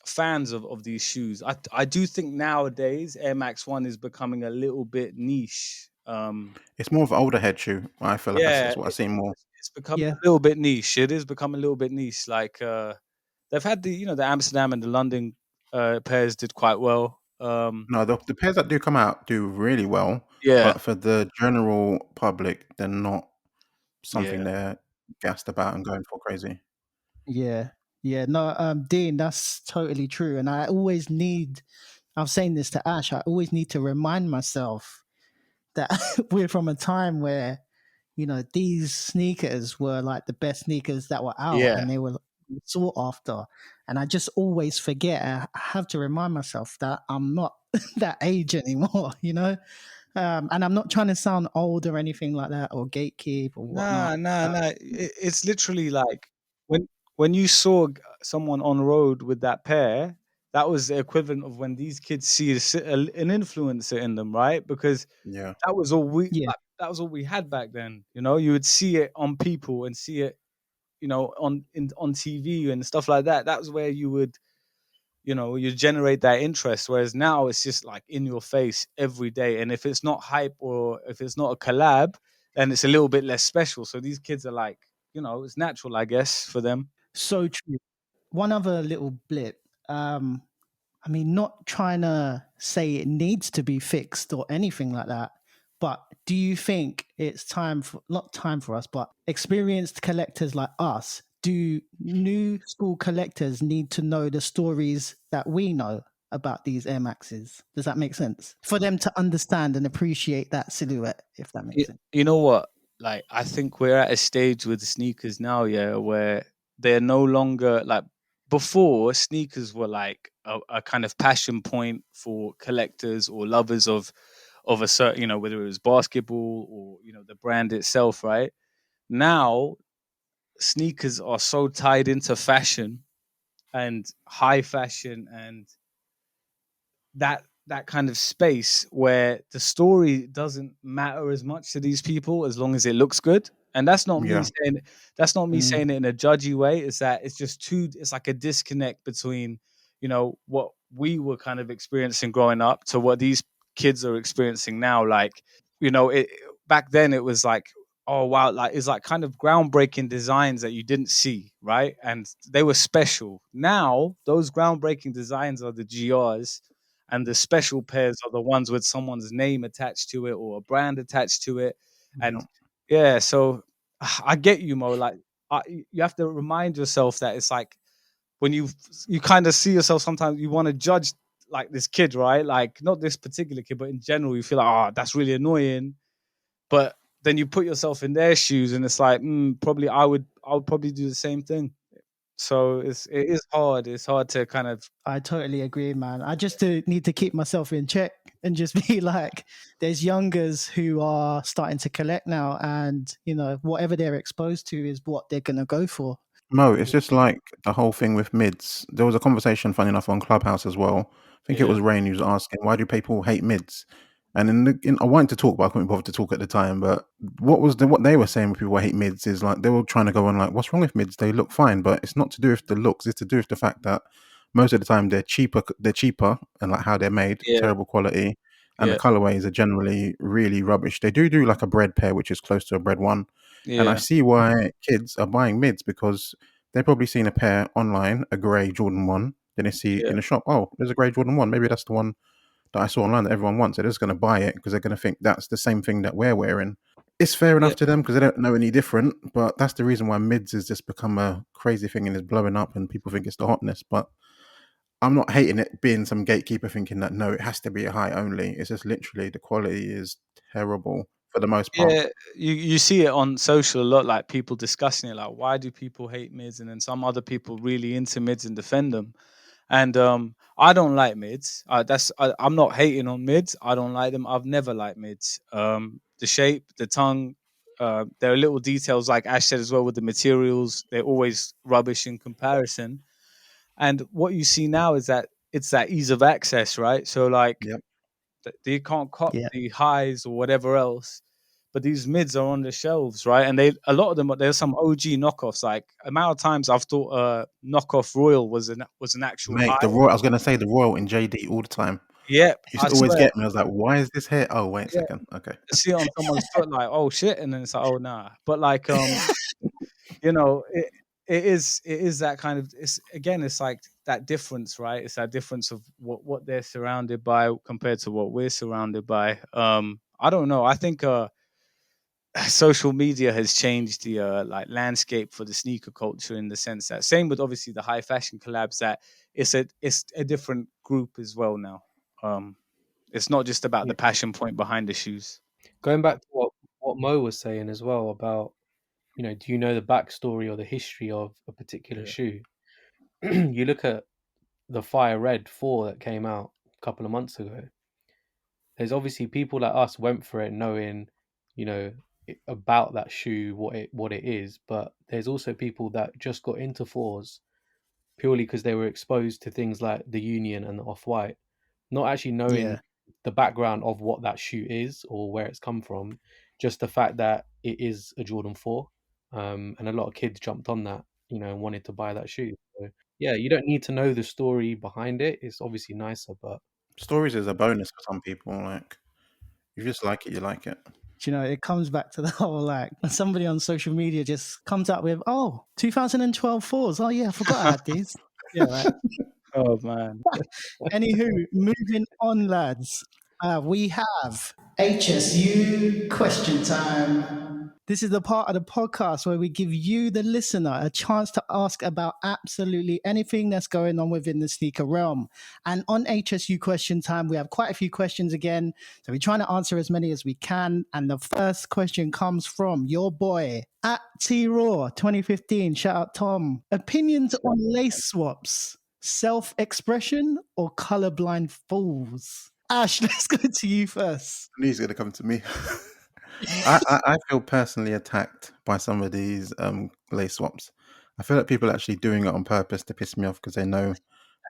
Speaker 3: fans of these shoes. I do think nowadays Air Max 1 is becoming a little bit niche.
Speaker 2: It's more of an older head shoe. I feel like
Speaker 3: Yeah,
Speaker 2: that's what I see more.
Speaker 3: it's become
Speaker 1: Yeah.
Speaker 3: a little bit niche. It is become a little bit niche. Like they've had the Amsterdam and the London pairs did quite well.
Speaker 2: No, the pairs that do come out do really well,
Speaker 3: Yeah,
Speaker 2: but for the general public, they're not something
Speaker 3: yeah.
Speaker 2: they're gassed about and going for crazy.
Speaker 1: Yeah. Yeah. No, Dean, that's totally true. And I was saying this to Ash, I always need to remind myself that we're from a time where, these sneakers were like the best sneakers that were out
Speaker 3: Yeah.
Speaker 1: and they were sought after. And I just always forget. I have to remind myself that I'm not that age anymore, and I'm not trying to sound old or anything like that or gatekeep or whatnot.
Speaker 3: Nah. It's literally like when you saw someone on road with that pair, that was the equivalent of when these kids see an influencer in them, right? Because
Speaker 2: Yeah.
Speaker 3: that was all we
Speaker 1: Yeah.
Speaker 3: like, that was all we had back then. You know, you would see it on people and see it, on TV and stuff like that. That was where you would, you generate that interest. Whereas now it's just like in your face every day. And if it's not hype or if it's not a collab, then it's a little bit less special. So these kids are like, it's natural, I guess, for them.
Speaker 1: So true. One other little blip. I mean, not trying to say it needs to be fixed or anything like that, but do you think it's time for, not time for us, but experienced collectors like us, do new school collectors need to know the stories that we know about these Air Maxes? Does that make sense? For them to understand and appreciate that silhouette, if that makes sense.
Speaker 3: You know what? Like, I think we're at a stage with the sneakers now, yeah, where they're no longer like before. Sneakers were like a kind of passion point for collectors or lovers of a certain, whether it was basketball or the brand itself, right? Now, sneakers are so tied into fashion and high fashion and that kind of space where the story doesn't matter as much to these people as long as it looks good. And
Speaker 2: Yeah.
Speaker 3: that's not me
Speaker 1: Mm.
Speaker 3: saying it in a judgy way. It's that it's like a disconnect between, what we were kind of experiencing growing up to what these kids are experiencing now. Like, it back then it was like, oh wow, like it's like kind of groundbreaking designs that you didn't see, right? And they were special. Now those groundbreaking designs are the GRs, and the special pairs are the ones with someone's name attached to it or a brand attached to it. And
Speaker 2: Yeah.
Speaker 3: yeah, so I get you, Mo. Like, you have to remind yourself that it's like when you kind of see yourself, sometimes you want to judge like this kid, right? Like, not this particular kid, but in general, you feel like, oh, that's really annoying. But then you put yourself in their shoes, and it's like, probably I would probably do the same thing. So it is hard. It's hard to kind of.
Speaker 1: I totally agree, man. I just need to keep myself in check and just be like, there's youngers who are starting to collect now, and whatever they're exposed to is what they're gonna go for.
Speaker 2: Mo, it's just like the whole thing with mids. There was a conversation, funny enough, on Clubhouse as well. I think it
Speaker 3: Yeah.
Speaker 2: was Rain who was asking, why do people hate mids? And I wanted to talk, but I couldn't bother to talk at the time. But what they were saying with people who hate mids is like they were trying to go on like, what's wrong with mids? They look fine, but it's not to do with the looks. It's to do with the fact that most of the time they're cheaper. They're cheaper, and like how they're made,
Speaker 3: Yeah.
Speaker 2: terrible quality, and the
Speaker 3: Yeah.
Speaker 2: colorways are generally really rubbish. They do like a bread pair, which is close to a bread one. And I
Speaker 3: Yeah.
Speaker 2: see why kids are buying mids because they've probably seen a pair online, a grey Jordan 1. Then they see
Speaker 3: Yeah.
Speaker 2: in a shop, oh, there's a grey Jordan 1. Maybe that's the one that I saw online that everyone wants. They're just going to buy it because they're going to think that's the same thing that we're wearing. It's fair
Speaker 3: Yeah.
Speaker 2: enough to them because they don't know any different. But that's the reason why mids has just become a crazy thing and is blowing up and people think it's the hotness. But I'm not hating it being some gatekeeper thinking that, no, it has to be a high only. It's just literally the quality is terrible for the most part.
Speaker 3: Yeah, you see it on social a lot, like people discussing it, like why do people hate mids, and then some other people really into mids and defend them. And I don't like mids. I'm not hating on mids. I don't like them. I've never liked mids. The shape, the tongue, there are little details like Ash said as well with the materials. They're always rubbish in comparison. And what you see now is that it's that ease of access, right? So like
Speaker 2: Yep.
Speaker 3: they can't cop
Speaker 1: Yeah.
Speaker 3: the highs or whatever else, but these mids are on the shelves, right? And a lot of them, there's some OG knockoffs. Like amount of times I've thought knockoff Royal was an actual
Speaker 2: Mate,
Speaker 3: high.
Speaker 2: the Royal, I was going to say the Royal in JD all the time.
Speaker 3: Yep,
Speaker 2: Used
Speaker 3: I
Speaker 2: to always
Speaker 3: swear.
Speaker 2: get me. I was like, why is this here? Oh, wait a
Speaker 3: Yeah,
Speaker 2: second. Okay.
Speaker 3: I see it on someone's foot, like, oh shit, and then it's like, oh nah. But like, you know, it is that kind of. It's like that difference, right? It's that difference of what they're surrounded by compared to what we're surrounded by. I don't know. I think social media has changed the like landscape for the sneaker culture in the sense that same with obviously the high fashion collabs, that it's a different group as well now. It's not just about
Speaker 4: Yeah.
Speaker 3: the passion point behind the shoes.
Speaker 4: Going back to what Mo was saying as well about, do you know the backstory or the history of a particular
Speaker 3: Yeah.
Speaker 4: shoe? You look at the Fire Red 4 that came out a couple of months ago. There's obviously people like us went for it knowing, about that shoe, what it is, but there's also people that just got into fours purely because they were exposed to things like the Union and the Off-White, not actually knowing
Speaker 1: Yeah.
Speaker 4: the background of what that shoe is or where it's come from, just the fact that it is a Jordan 4. And a lot of kids jumped on that, and wanted to buy that shoe. So, yeah, you don't need to know the story behind it. It's obviously nicer, but
Speaker 2: Stories is a bonus for some people. Like, if you just like it, you like it.
Speaker 1: It comes back to the whole like when somebody on social media just comes up with 2012 fours. Oh yeah, I forgot I had these. Yeah, right.
Speaker 3: Oh man.
Speaker 1: Anywho, moving on, lads. We have HSU question time. This is the part of the podcast where we give you, the listener, a chance to ask about absolutely anything that's going on within the sneaker realm. And on HSU question time, we have quite a few questions again. So we're trying to answer as many as we can. And the first question comes from your boy at T-Raw 2015. Shout out Tom. Opinions on lace swaps. Self-expression or colorblind fools? Ash, let's go to you first.
Speaker 2: He's going to come to me. I feel personally attacked by some of these lace swaps. I feel like people are actually doing it on purpose to piss me off because they know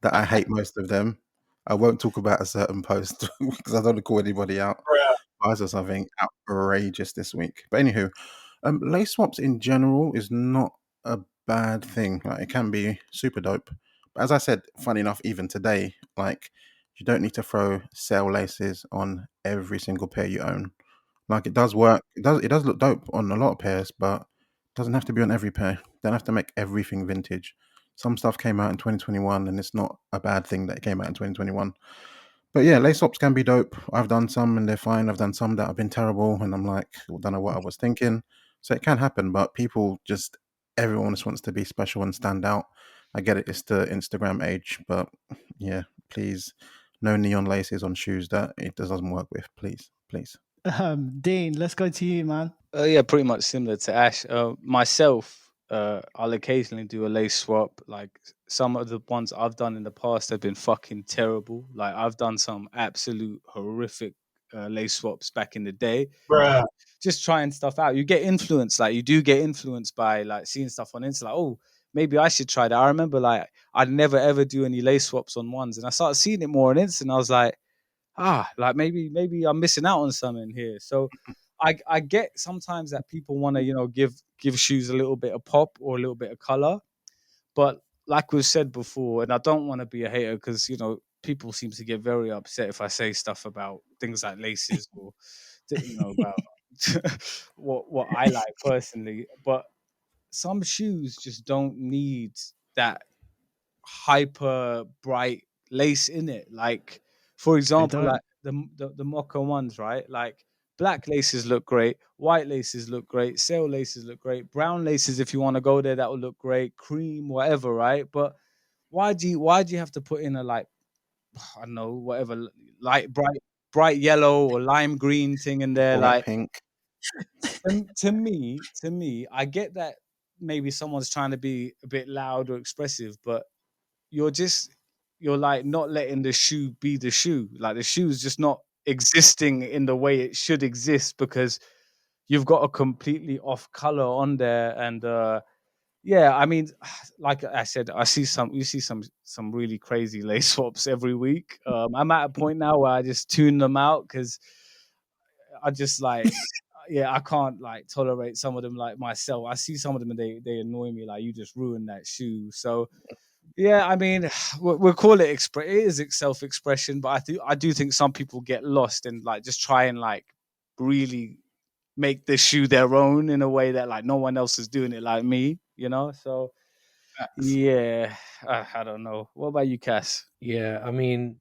Speaker 2: that I hate most of them. I won't talk about a certain post because I don't want to call anybody out. I saw something outrageous this week. But anywho, lace swaps in general is not a bad thing. Like, it can be super dope. But as I said, funny enough, even today, like, you don't need to throw sale laces on every single pair you own. Like, it does work. It does look dope on a lot of pairs, but it doesn't have to be on every pair. Don't have to make everything vintage. Some stuff came out in 2021, and it's not a bad thing that it came out in 2021. But yeah, lace swaps can be dope. I've done some and they're fine. I've done some that have been terrible, and I'm like, I don't know what I was thinking. So it can happen, but everyone just wants to be special and stand out. I get it. It's the Instagram age, but yeah, please, no neon laces on shoes that it doesn't work with. Please.
Speaker 1: Dean, let's go to you, man.
Speaker 3: Yeah, pretty much similar to Ash. Myself, I'll occasionally do a lace swap. Like some of the ones I've done in the past have been fucking terrible. Like I've done some absolute horrific lace swaps back in the day. Just trying stuff out. You get influenced. Like you do get influenced by like seeing stuff on Insta. Like, oh, maybe I should try that. I remember like I'd never ever do any lace swaps on ones, and I started seeing it more on Insta, and I was like, like maybe I'm missing out on something here. So I get sometimes that people want to give shoes a little bit of pop or a little bit of color, but like we've said before, and I don't want to be a hater because people seem to get very upset if I say stuff about things like laces or about what I like personally, but some shoes just don't need that hyper bright lace in it. Like, for example,
Speaker 1: don't.
Speaker 3: like the mocha ones, right? Like black laces look great, white laces look great, sail laces look great, brown laces if you want to go there that will look great, cream, whatever, right? But why do you have to put in a like I don't know whatever light bright yellow or lime green thing in there?
Speaker 2: Bright
Speaker 3: Like
Speaker 2: pink.
Speaker 3: to me, I get that maybe someone's trying to be a bit loud or expressive, but you're like not letting the shoe be the shoe. Like the shoe is just not existing in the way it should exist because you've got a completely off color on there. And yeah, I mean, like I said, you see some really crazy lace swaps every week. I'm at a point now where I just tune them out because I just like yeah, I can't like tolerate some of them like myself. I see some of them and they annoy me. Like you just ruined that shoe. So yeah, I mean, we'll call it it is self-expression, but I do think some people get lost and like just try and like really make the shoe their own in a way that like no one else is doing it like me, So yeah, I don't know. What about you, Cass?
Speaker 4: yeah, I mean,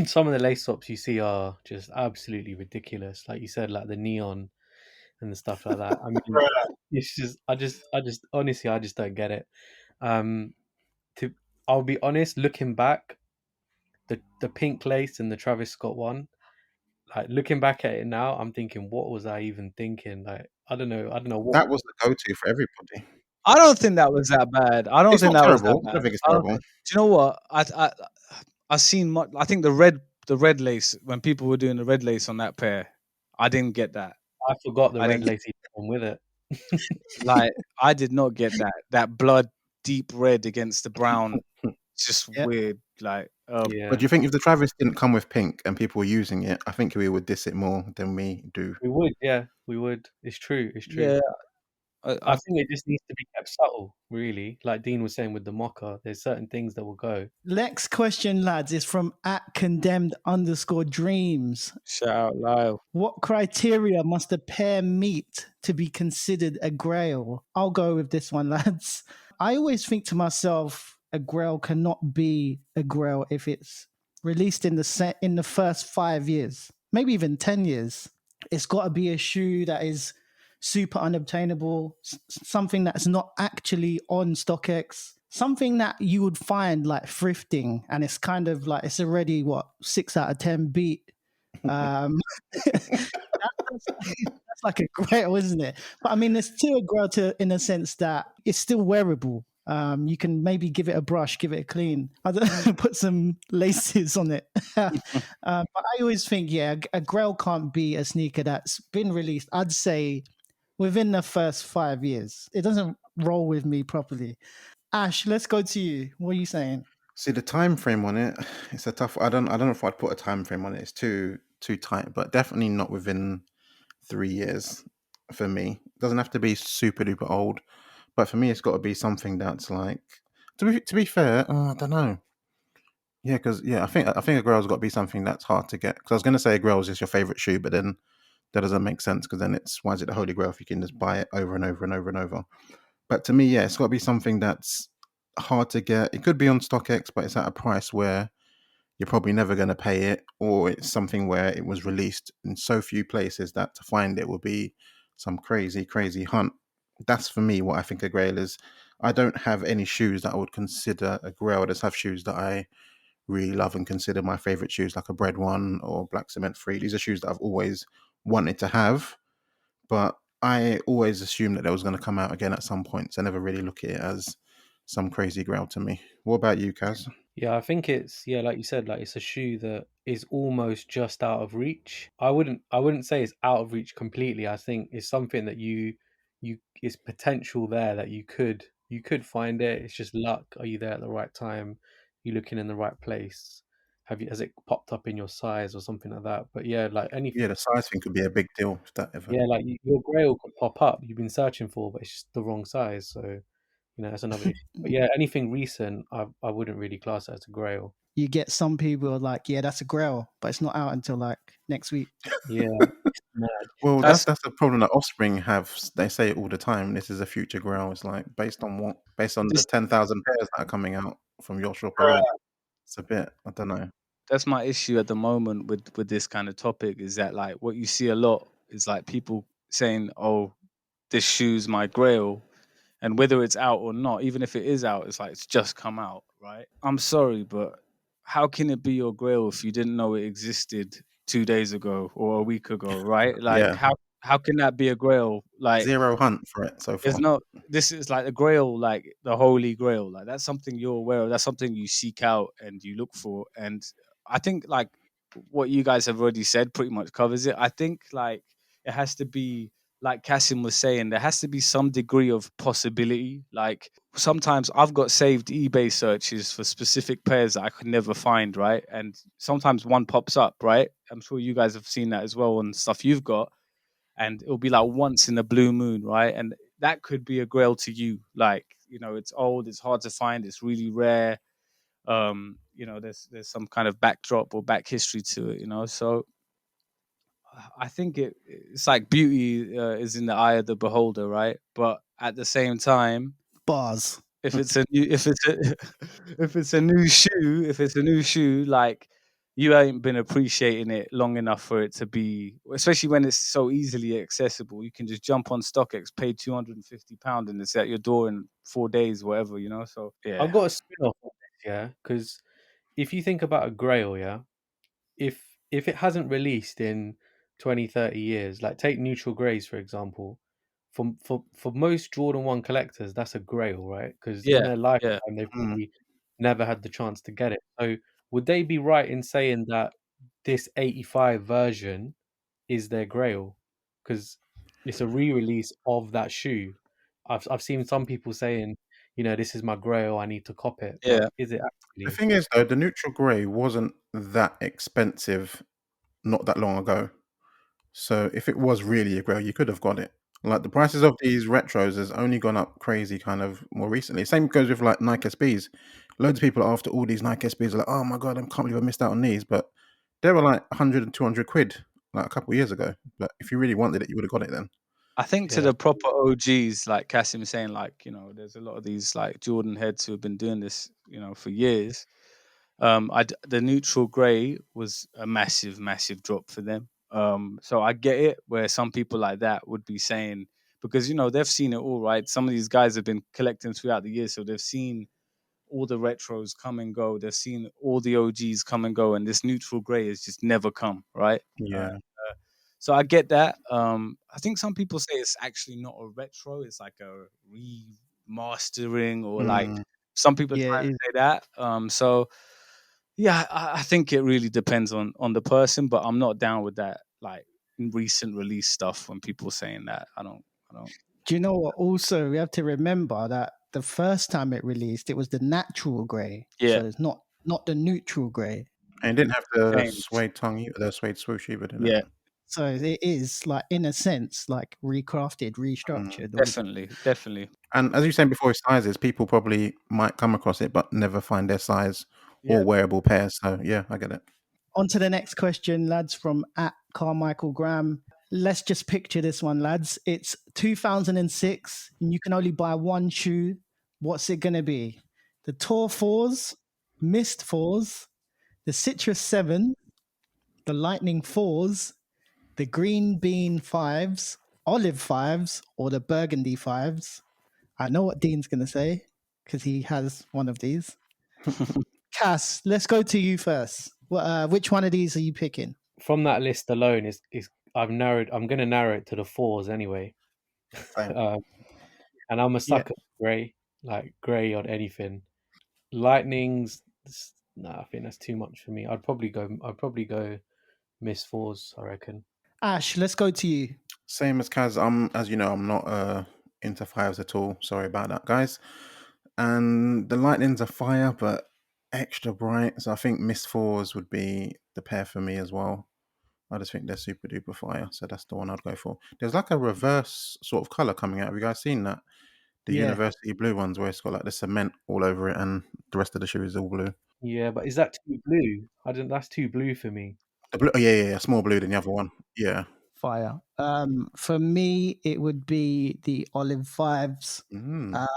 Speaker 4: some of the lace swaps you see are just absolutely ridiculous. Like you said, like the neon and the stuff like that. I mean, it's just, honestly, I just don't get it. Um, to, I'll be honest, looking back, the pink lace and the Travis Scott one, like looking back at it now, I'm thinking, what was I even thinking? Like, I don't know what.
Speaker 2: That was the go-to for everybody.
Speaker 3: I don't think that was that bad. I don't
Speaker 2: It's
Speaker 3: think
Speaker 2: not
Speaker 3: that was that
Speaker 2: terrible. I
Speaker 3: bad.
Speaker 2: don't think it's
Speaker 3: I don't
Speaker 2: terrible.
Speaker 3: think, do you know what? I seen much. I think the red lace when people were doing the red lace on that pair, I didn't get that.
Speaker 4: I forgot the
Speaker 3: I
Speaker 4: red
Speaker 3: didn't get
Speaker 4: lacy one with it.
Speaker 3: like I did not get that blood deep red against the brown. It's just
Speaker 1: Yeah.
Speaker 3: weird. Like,
Speaker 4: Yeah,
Speaker 2: But do you think if the Travis didn't come with pink and people were using it, I think we would diss it more than we do.
Speaker 4: we would. Yeah, we would. It's true. It's true.
Speaker 3: yeah,
Speaker 4: I think it just needs to be kept subtle, really. Like Dean was saying with the mocha, there's certain things that will go.
Speaker 1: Next question, lads, is from @condemned_dreams.
Speaker 3: shout out Lyle.
Speaker 1: What criteria must a pair meet to be considered a grail? I'll go with this one, lads. I always think to myself, a grail cannot be a grail if it's released in the first 5 years, maybe even 10 years. It's got to be a shoe that is super unobtainable, something that's not actually on StockX, something that you would find like thrifting, and it's kind of like it's already 6 out of 10 beat. That's like a grail, isn't it? But I mean, it's still a grail in a sense that it's still wearable. You can maybe give it a brush, give it a clean. I don't know, put some laces on it. But I always think, yeah, a grail can't be a sneaker that's been released, I'd say, within the first 5 years. It doesn't roll with me properly. Ash, let's go to you. What are you saying?
Speaker 2: See the time frame on it. It's a tough. I don't know if I'd put a time frame on it. It's too tight, but definitely not within 3 years for me. It doesn't have to be super duper old, but for me, it's got to be something that's like. To be fair, I don't know. Yeah, because I think a Grail's got to be something that's hard to get. Because I was going to say a Grail's is your favorite shoe, but then that doesn't make sense because then it's why is it the Holy Grail if you can just buy it over and over and over and over. But to me, yeah, it's got to be something that's hard to get. It could be on StockX, but it's at a price where you're probably never going to pay it, or it's something where it was released in so few places that to find it will be some crazy, crazy hunt. That's for me what I think a Grail is. I don't have any shoes that I would consider a Grail. I just have shoes that I really love and consider my favorite shoes, like a Bread One or Black Cement Free. These are shoes that I've always wanted to have, but I always assumed that they was going to come out again at some point. So I never really look at it as some crazy Grail to me. What about you, Kaz?
Speaker 4: Yeah, I think it's like you said, like it's a shoe that is almost just out of reach. I wouldn't say it's out of reach completely. I think it's something that you is potential there that you could find it. It's just luck. Are you there at the right time? You looking in the right place? Has it popped up in your size or something like that? But yeah, like anything.
Speaker 2: Yeah, the size thing could be a big deal if that ever.
Speaker 4: Yeah, like your Grail could pop up. You've been searching for, but it's just the wrong size. So that's another issue. But yeah, anything recent, I wouldn't really class it as a Grail.
Speaker 1: You get some people who are like, yeah, that's a grail, but it's not out until like next week.
Speaker 4: Yeah, it's mad.
Speaker 2: Well, that's a problem that Offspring have. They say it all the time. This is a future Grail. It's like based on what? Based on the
Speaker 3: This-
Speaker 2: 10,000 pairs that are coming out from your shop alone. It's a bit. I don't know.
Speaker 3: That's my issue at the moment with this kind of topic, is that like what you see a lot is like people saying, "Oh, this shoe's my Grail," and whether it's out or not, even if it is out, it's like it's just come out, right? I'm sorry, but how can it be your Grail if you didn't know it existed 2 days ago or a week ago, right? Like
Speaker 2: Yeah.
Speaker 3: how can that be a Grail? Like,
Speaker 2: Zero hunt for it so far.
Speaker 3: it's not. This is like a Grail, like the Holy Grail. Like that's something you're aware of. That's something you seek out and you look for. And I think like what you guys have already said pretty much covers it. I think like it has to be like Kasim was saying. There has to be some degree of possibility. Like sometimes I've got saved eBay searches for specific pairs that I could never find, right? And sometimes one pops up, right? I'm sure you guys have seen that as well on stuff you've got, and it'll be like once in a blue moon, right? And that could be a Grail to you. Like, it's old, it's hard to find, it's really rare. There's some kind of backdrop or back history to it, So I think it's like beauty is in the eye of the beholder, right? But at the same time,
Speaker 1: Bars.
Speaker 3: if it's a new if it's a new shoe, like you ain't been appreciating it long enough for it to be, especially when it's so easily accessible. You can just jump on StockX, pay £250, and it's at your door in 4 days, whatever, So yeah,
Speaker 4: I've got a spin off on this, yeah, because if you think about a Grail, yeah, if it hasn't released in 20, 30 years, like take neutral greys for example, for most Jordan 1 collectors, that's a Grail, right? Because in
Speaker 3: yeah,
Speaker 4: their
Speaker 3: yeah.
Speaker 4: lifetime they've probably never had the chance to get it. So would they be right in saying that this 85 version is their Grail? Because it's a re-release of that shoe. I've seen some people saying, this is my Grail, I need to cop it.
Speaker 3: Yeah.
Speaker 4: But is it
Speaker 2: The
Speaker 4: actually?
Speaker 2: thing is, though, the neutral grey wasn't that expensive not that long ago. So if it was really a Grail, you could have got it. Like the prices of these retros has only gone up crazy kind of more recently. Same goes with like Nike SBs. Loads of people are after all these Nike SBs are like, oh my god, I can't believe I missed out on these. But they were like 100 and 200 quid like a couple of years ago. But if you really wanted it, you would have got it then.
Speaker 3: I think to
Speaker 4: Yeah.
Speaker 3: the proper OGs, like Kasim was saying, like, there's a lot of these like Jordan heads who have been doing this, for years. The neutral grey was a massive, massive drop for them. So I get it where some people like that would be saying, because they've seen it all, right? Some of these guys have been collecting throughout the years, so they've seen all the retros come and go. They've seen all the OGs come and go, and this neutral grey has just never come, right?
Speaker 2: Yeah.
Speaker 3: So I get that. I think some people say it's actually not a retro; it's like a remastering, or like
Speaker 2: Mm.
Speaker 3: some people
Speaker 1: Yeah,
Speaker 3: try
Speaker 1: it
Speaker 3: and
Speaker 1: is.
Speaker 3: say that. So yeah, I think it really depends on the person, but I'm not down with that. Like recent release stuff when people saying that, I don't.
Speaker 1: Do you know what? Also, we have to remember that the first time it released, it was the natural grey.
Speaker 3: Yeah,
Speaker 1: So it's not the neutral grey.
Speaker 2: And it didn't have the
Speaker 3: change.
Speaker 2: suede tongue, the suede swoosh either, did it?
Speaker 3: Yeah,
Speaker 1: So it is like, in a sense, like recrafted,
Speaker 2: Mm.
Speaker 1: restructured.
Speaker 3: definitely.
Speaker 2: And as you said before, with sizes, people probably might come across it but never find their size
Speaker 3: Yeah.
Speaker 2: or wearable pairs. So yeah, I get it.
Speaker 1: On to the next question, lads, from at Carmichael Graham. Let's just picture this one, lads. It's 2006, and you can only buy one shoe. What's it going to be? The Tour 4s, Mist 4s, the Citrus 7, the Lightning 4s, the Green Bean 5s, Olive 5s, or the Burgundy 5s. I know what Dean's going to say because he has one of these. Cass, let's go to you first. Which one of these are you picking?
Speaker 4: From that list alone, is I'm going to narrow it to the 4s anyway.
Speaker 2: Same.
Speaker 4: And I'm a
Speaker 1: Yeah.
Speaker 4: sucker for grey, like grey on anything. Lightnings, no, I think that's too much for me. I'd probably go Miss 4s, I reckon.
Speaker 1: Ash, let's go to you.
Speaker 2: Same as Kaz. As you know, I'm not into fives at all. Sorry about that, guys. And the lightnings are fire, but extra bright. So I think Mist Fours would be the pair for me as well. I just think they're super duper fire. So that's the one I'd go for. There's like a reverse sort of color coming out. Have you guys seen that? The
Speaker 1: Yeah.
Speaker 2: university blue ones where it's got like the cement all over it and the rest of the shoe is all blue.
Speaker 4: Yeah, but is that too blue? That's too blue for me.
Speaker 2: The blue, oh, yeah, small blue than the other one. Yeah.
Speaker 1: Fire. For me, it would be the Olive 5s.
Speaker 2: Mm.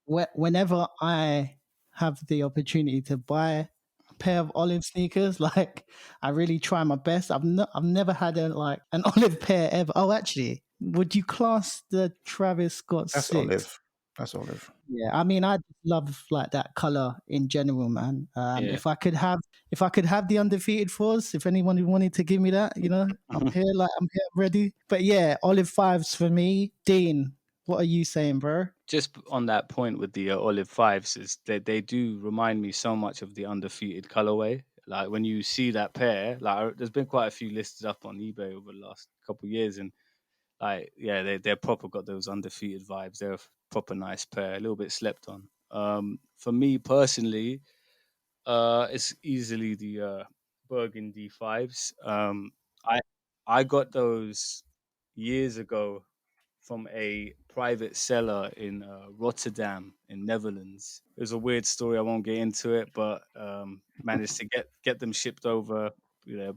Speaker 1: Whenever I have the opportunity to buy a pair of olive sneakers, like I really try my best. I've never had an olive pair ever. Oh, actually, would you class the Travis Scott
Speaker 2: That's
Speaker 1: 6?
Speaker 2: olive. That's olive.
Speaker 1: Yeah, I mean, I love like that color in general, man.
Speaker 3: Yeah.
Speaker 1: If I could have the undefeated 4s, if anyone wanted to give me that, I'm here, ready. But yeah, Olive 5s for me. Dean, what are you saying, bro?
Speaker 3: Just on that point with the Olive 5s, is that they do remind me so much of the undefeated colorway. Like when you see that pair, like there's been quite a few listed up on eBay over the last couple of years, and like yeah, they're proper got those undefeated vibes. They're a proper nice pair, a little bit slept on. For me personally, it's easily the Burgundy 5s. I got those years ago from a private seller in Rotterdam in Netherlands. It was a weird story. I won't get into it, but managed to get them shipped over,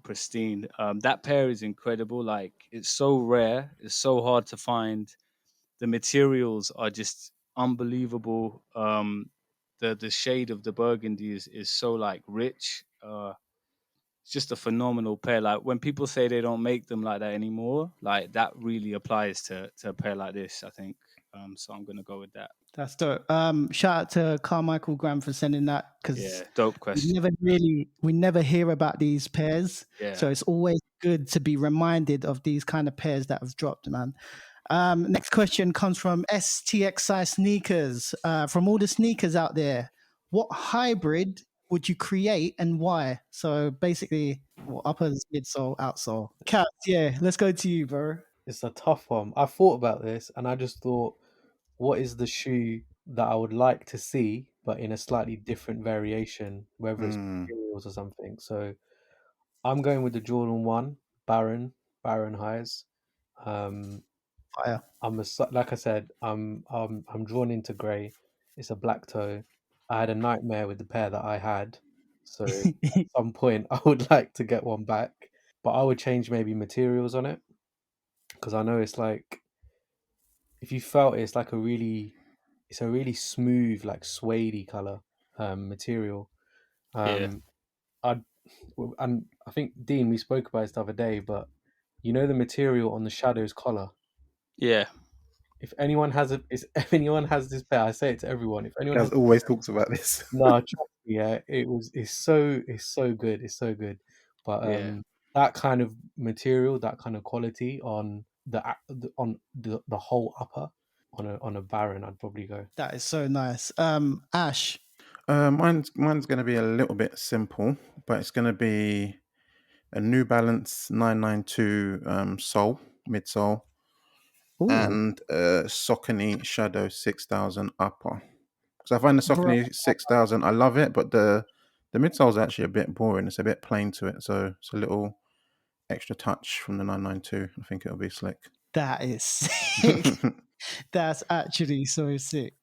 Speaker 3: pristine. That pair is incredible. Like it's so rare. It's so hard to find. The materials are just unbelievable. The shade of the burgundy is so like rich. It's just a phenomenal pair. Like when people say they don't make them like that anymore, like that really applies to a pair like this, I think. So I'm gonna go with that.
Speaker 1: That's dope. Shout out to Carmichael Graham for sending that, because
Speaker 3: Yeah, dope question.
Speaker 1: we never hear about these pairs.
Speaker 3: Yeah.
Speaker 1: So it's always good to be reminded of these kind of pairs that have dropped, man. Next question comes from STXI Sneakers. From all the sneakers out there, what hybrid would you create and why? So basically, uppers, midsole, outsole. Kat, yeah, let's go to you, bro.
Speaker 4: It's a tough one. I thought about this and I just thought, what is the shoe that I would like to see, but in a slightly different variation, whether it's
Speaker 2: Mm.
Speaker 4: materials or something. So I'm going with the Jordan 1 Baron highs.
Speaker 1: Fire.
Speaker 4: Like I said, I'm drawn into grey. It's a black toe. I had a nightmare with the pair that I had, so at some point I would like to get one back. But I would change maybe materials on it, because I know it's like, if you felt it, it's a really smooth, like suede color material.
Speaker 3: Yeah.
Speaker 4: I'd and I think, Dean, we spoke about this the other day, but you know the material on the Shadow's collar.
Speaker 3: Yeah.
Speaker 4: If anyone has this pair, I say it to everyone. If anyone has,
Speaker 2: Gaz always talks about this.
Speaker 4: no, trust me, yeah, it's so good, it's so good. But
Speaker 3: Yeah.
Speaker 4: that kind of material, that kind of quality on the whole upper on a Baron, I'd probably go.
Speaker 1: That is so nice. Ash.
Speaker 2: Mine's going to be a little bit simple, but it's going to be a New Balance 992 sole, midsole,
Speaker 1: Ooh,
Speaker 2: and a Saucony Shadow 6000 upper. Because I find the
Speaker 1: bro.
Speaker 2: Saucony 6000, I love it, but the midsole is actually a bit boring. It's a bit plain to it, so it's a little extra touch from the 992. I think it'll be slick.
Speaker 1: That is sick. That's actually so sick.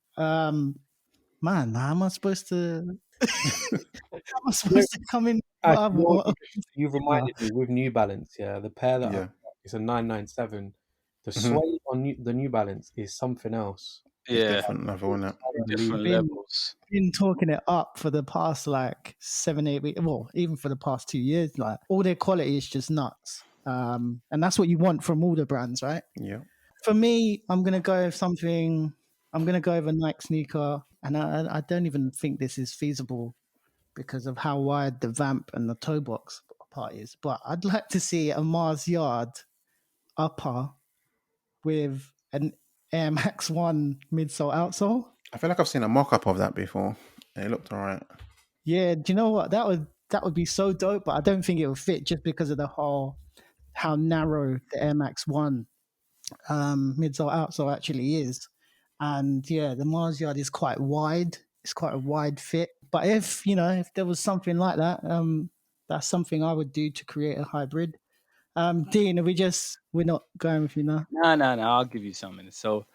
Speaker 1: Man, how am I supposed to? How am I supposed to come in?
Speaker 4: Ash,
Speaker 1: What
Speaker 4: you've reminded me with New Balance, yeah, the pair that
Speaker 2: Yeah.
Speaker 4: it's a 997. The
Speaker 2: Mhm.
Speaker 4: suede on the New Balance is something else.
Speaker 2: It's
Speaker 3: Yeah.
Speaker 2: different level, isn't it?
Speaker 3: Different
Speaker 4: Unbelievable.
Speaker 1: been talking it up for the past like 7-8 weeks, well, even for the past 2 years. Like all their quality is just nuts, and that's what you want from all the brands, right?
Speaker 2: Yeah.
Speaker 1: For me, I'm gonna go with something. I'm gonna go with a Nike sneaker, and I don't even think this is feasible because of how wide the vamp and the toe box part is. But I'd like to see a Mars Yard upper with an Air Max 1 midsole outsole.
Speaker 2: I feel like I've seen a mock-up of that before. It looked all right.
Speaker 1: Yeah, do you know what? That would be so dope, but I don't think it would fit just because of the whole how narrow the Air Max 1 midsole outsole actually is. And yeah, the Mars Yard is quite wide. It's quite a wide fit. But if there was something like that, that's something I would do to create a hybrid. Dean, we're not going with you now?
Speaker 3: No. I'll give you something. So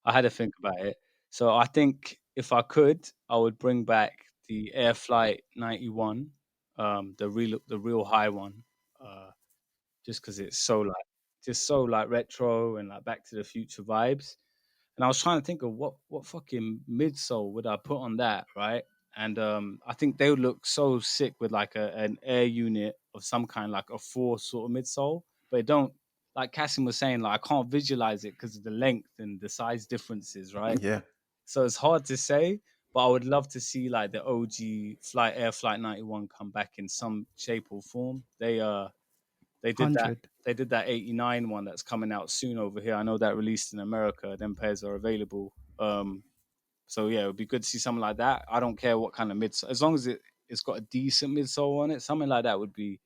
Speaker 3: I had to think about it. So I think if I could, I would bring back the Air Flight 91, the real high one, just because it's so like retro and like Back to the Future vibes. And I was trying to think of what fucking midsole would I put on that, right? And I think they would look so sick with like an air unit of some kind, like a 4 sort of midsole. But it don't, like Kasim was saying, like I can't visualize it because of the length and the size differences, right?
Speaker 2: Yeah.
Speaker 3: So it's hard to say. But I would love to see like the OG Air Flight 91 come back in some shape or form. They did that.
Speaker 1: 100.
Speaker 3: They did that 89 one that's coming out soon over here. I know that released in America. Them pairs are available. So yeah, it would be good to see something like that. I don't care what kind of midsole, as long as it's got a decent midsole on it. Something like that would be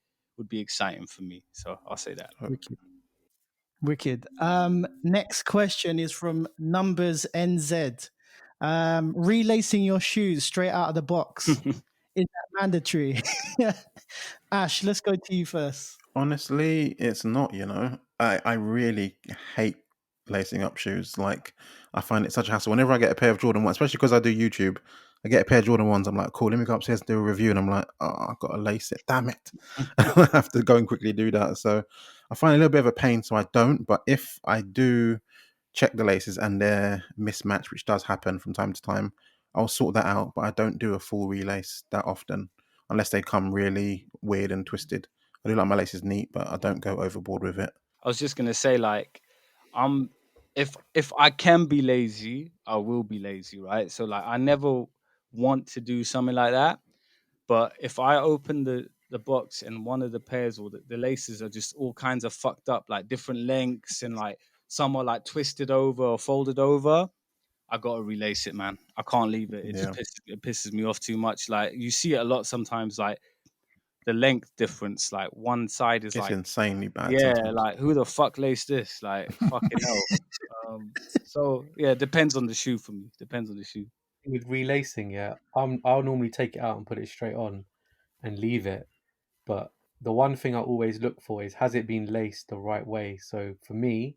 Speaker 3: exciting for me. So I'll say that.
Speaker 1: Wicked. Wicked. Next question is from Numbers NZ. Relacing your shoes straight out of the box. Is that mandatory? Ash, let's go to you first.
Speaker 2: Honestly, it's not, I really hate lacing up shoes. Like, I find it such a hassle. Whenever I get a pair of Jordan 1s, especially because I do YouTube, I get a pair of Jordan 1s, I'm like, cool, let me go upstairs and do a review. And I'm like, oh, I've got to lace it. Damn it. I have to go and quickly do that. So I find it a little bit of a pain, so I don't. But if I do check the laces and they're mismatched, which does happen from time to time, I'll sort that out. But I don't do a full relace that often unless they come really weird and twisted. I do like my laces neat, but I don't go overboard with it.
Speaker 3: I was just gonna say, like, I'm if I can be lazy, I will be lazy, right? So like, I never want to do something like that. But if I open the box and one of the pairs or the laces are just all kinds of fucked up, like different lengths and like some are like twisted over or folded over, I gotta relace it, man. I can't leave it. It
Speaker 2: Yeah.
Speaker 3: just pisses me off too much. Like you see it a lot sometimes, like the length difference. Like one side is
Speaker 2: It's
Speaker 3: like,
Speaker 2: insanely bad.
Speaker 3: yeah,
Speaker 2: sometimes.
Speaker 3: like who the fuck laced this? Like fucking hell. So yeah, it depends on the shoe for me. Depends on the shoe.
Speaker 4: With relacing, yeah, I'll normally take it out and put it straight on and leave it. But the one thing I always look for is, has it been laced the right way? So for me,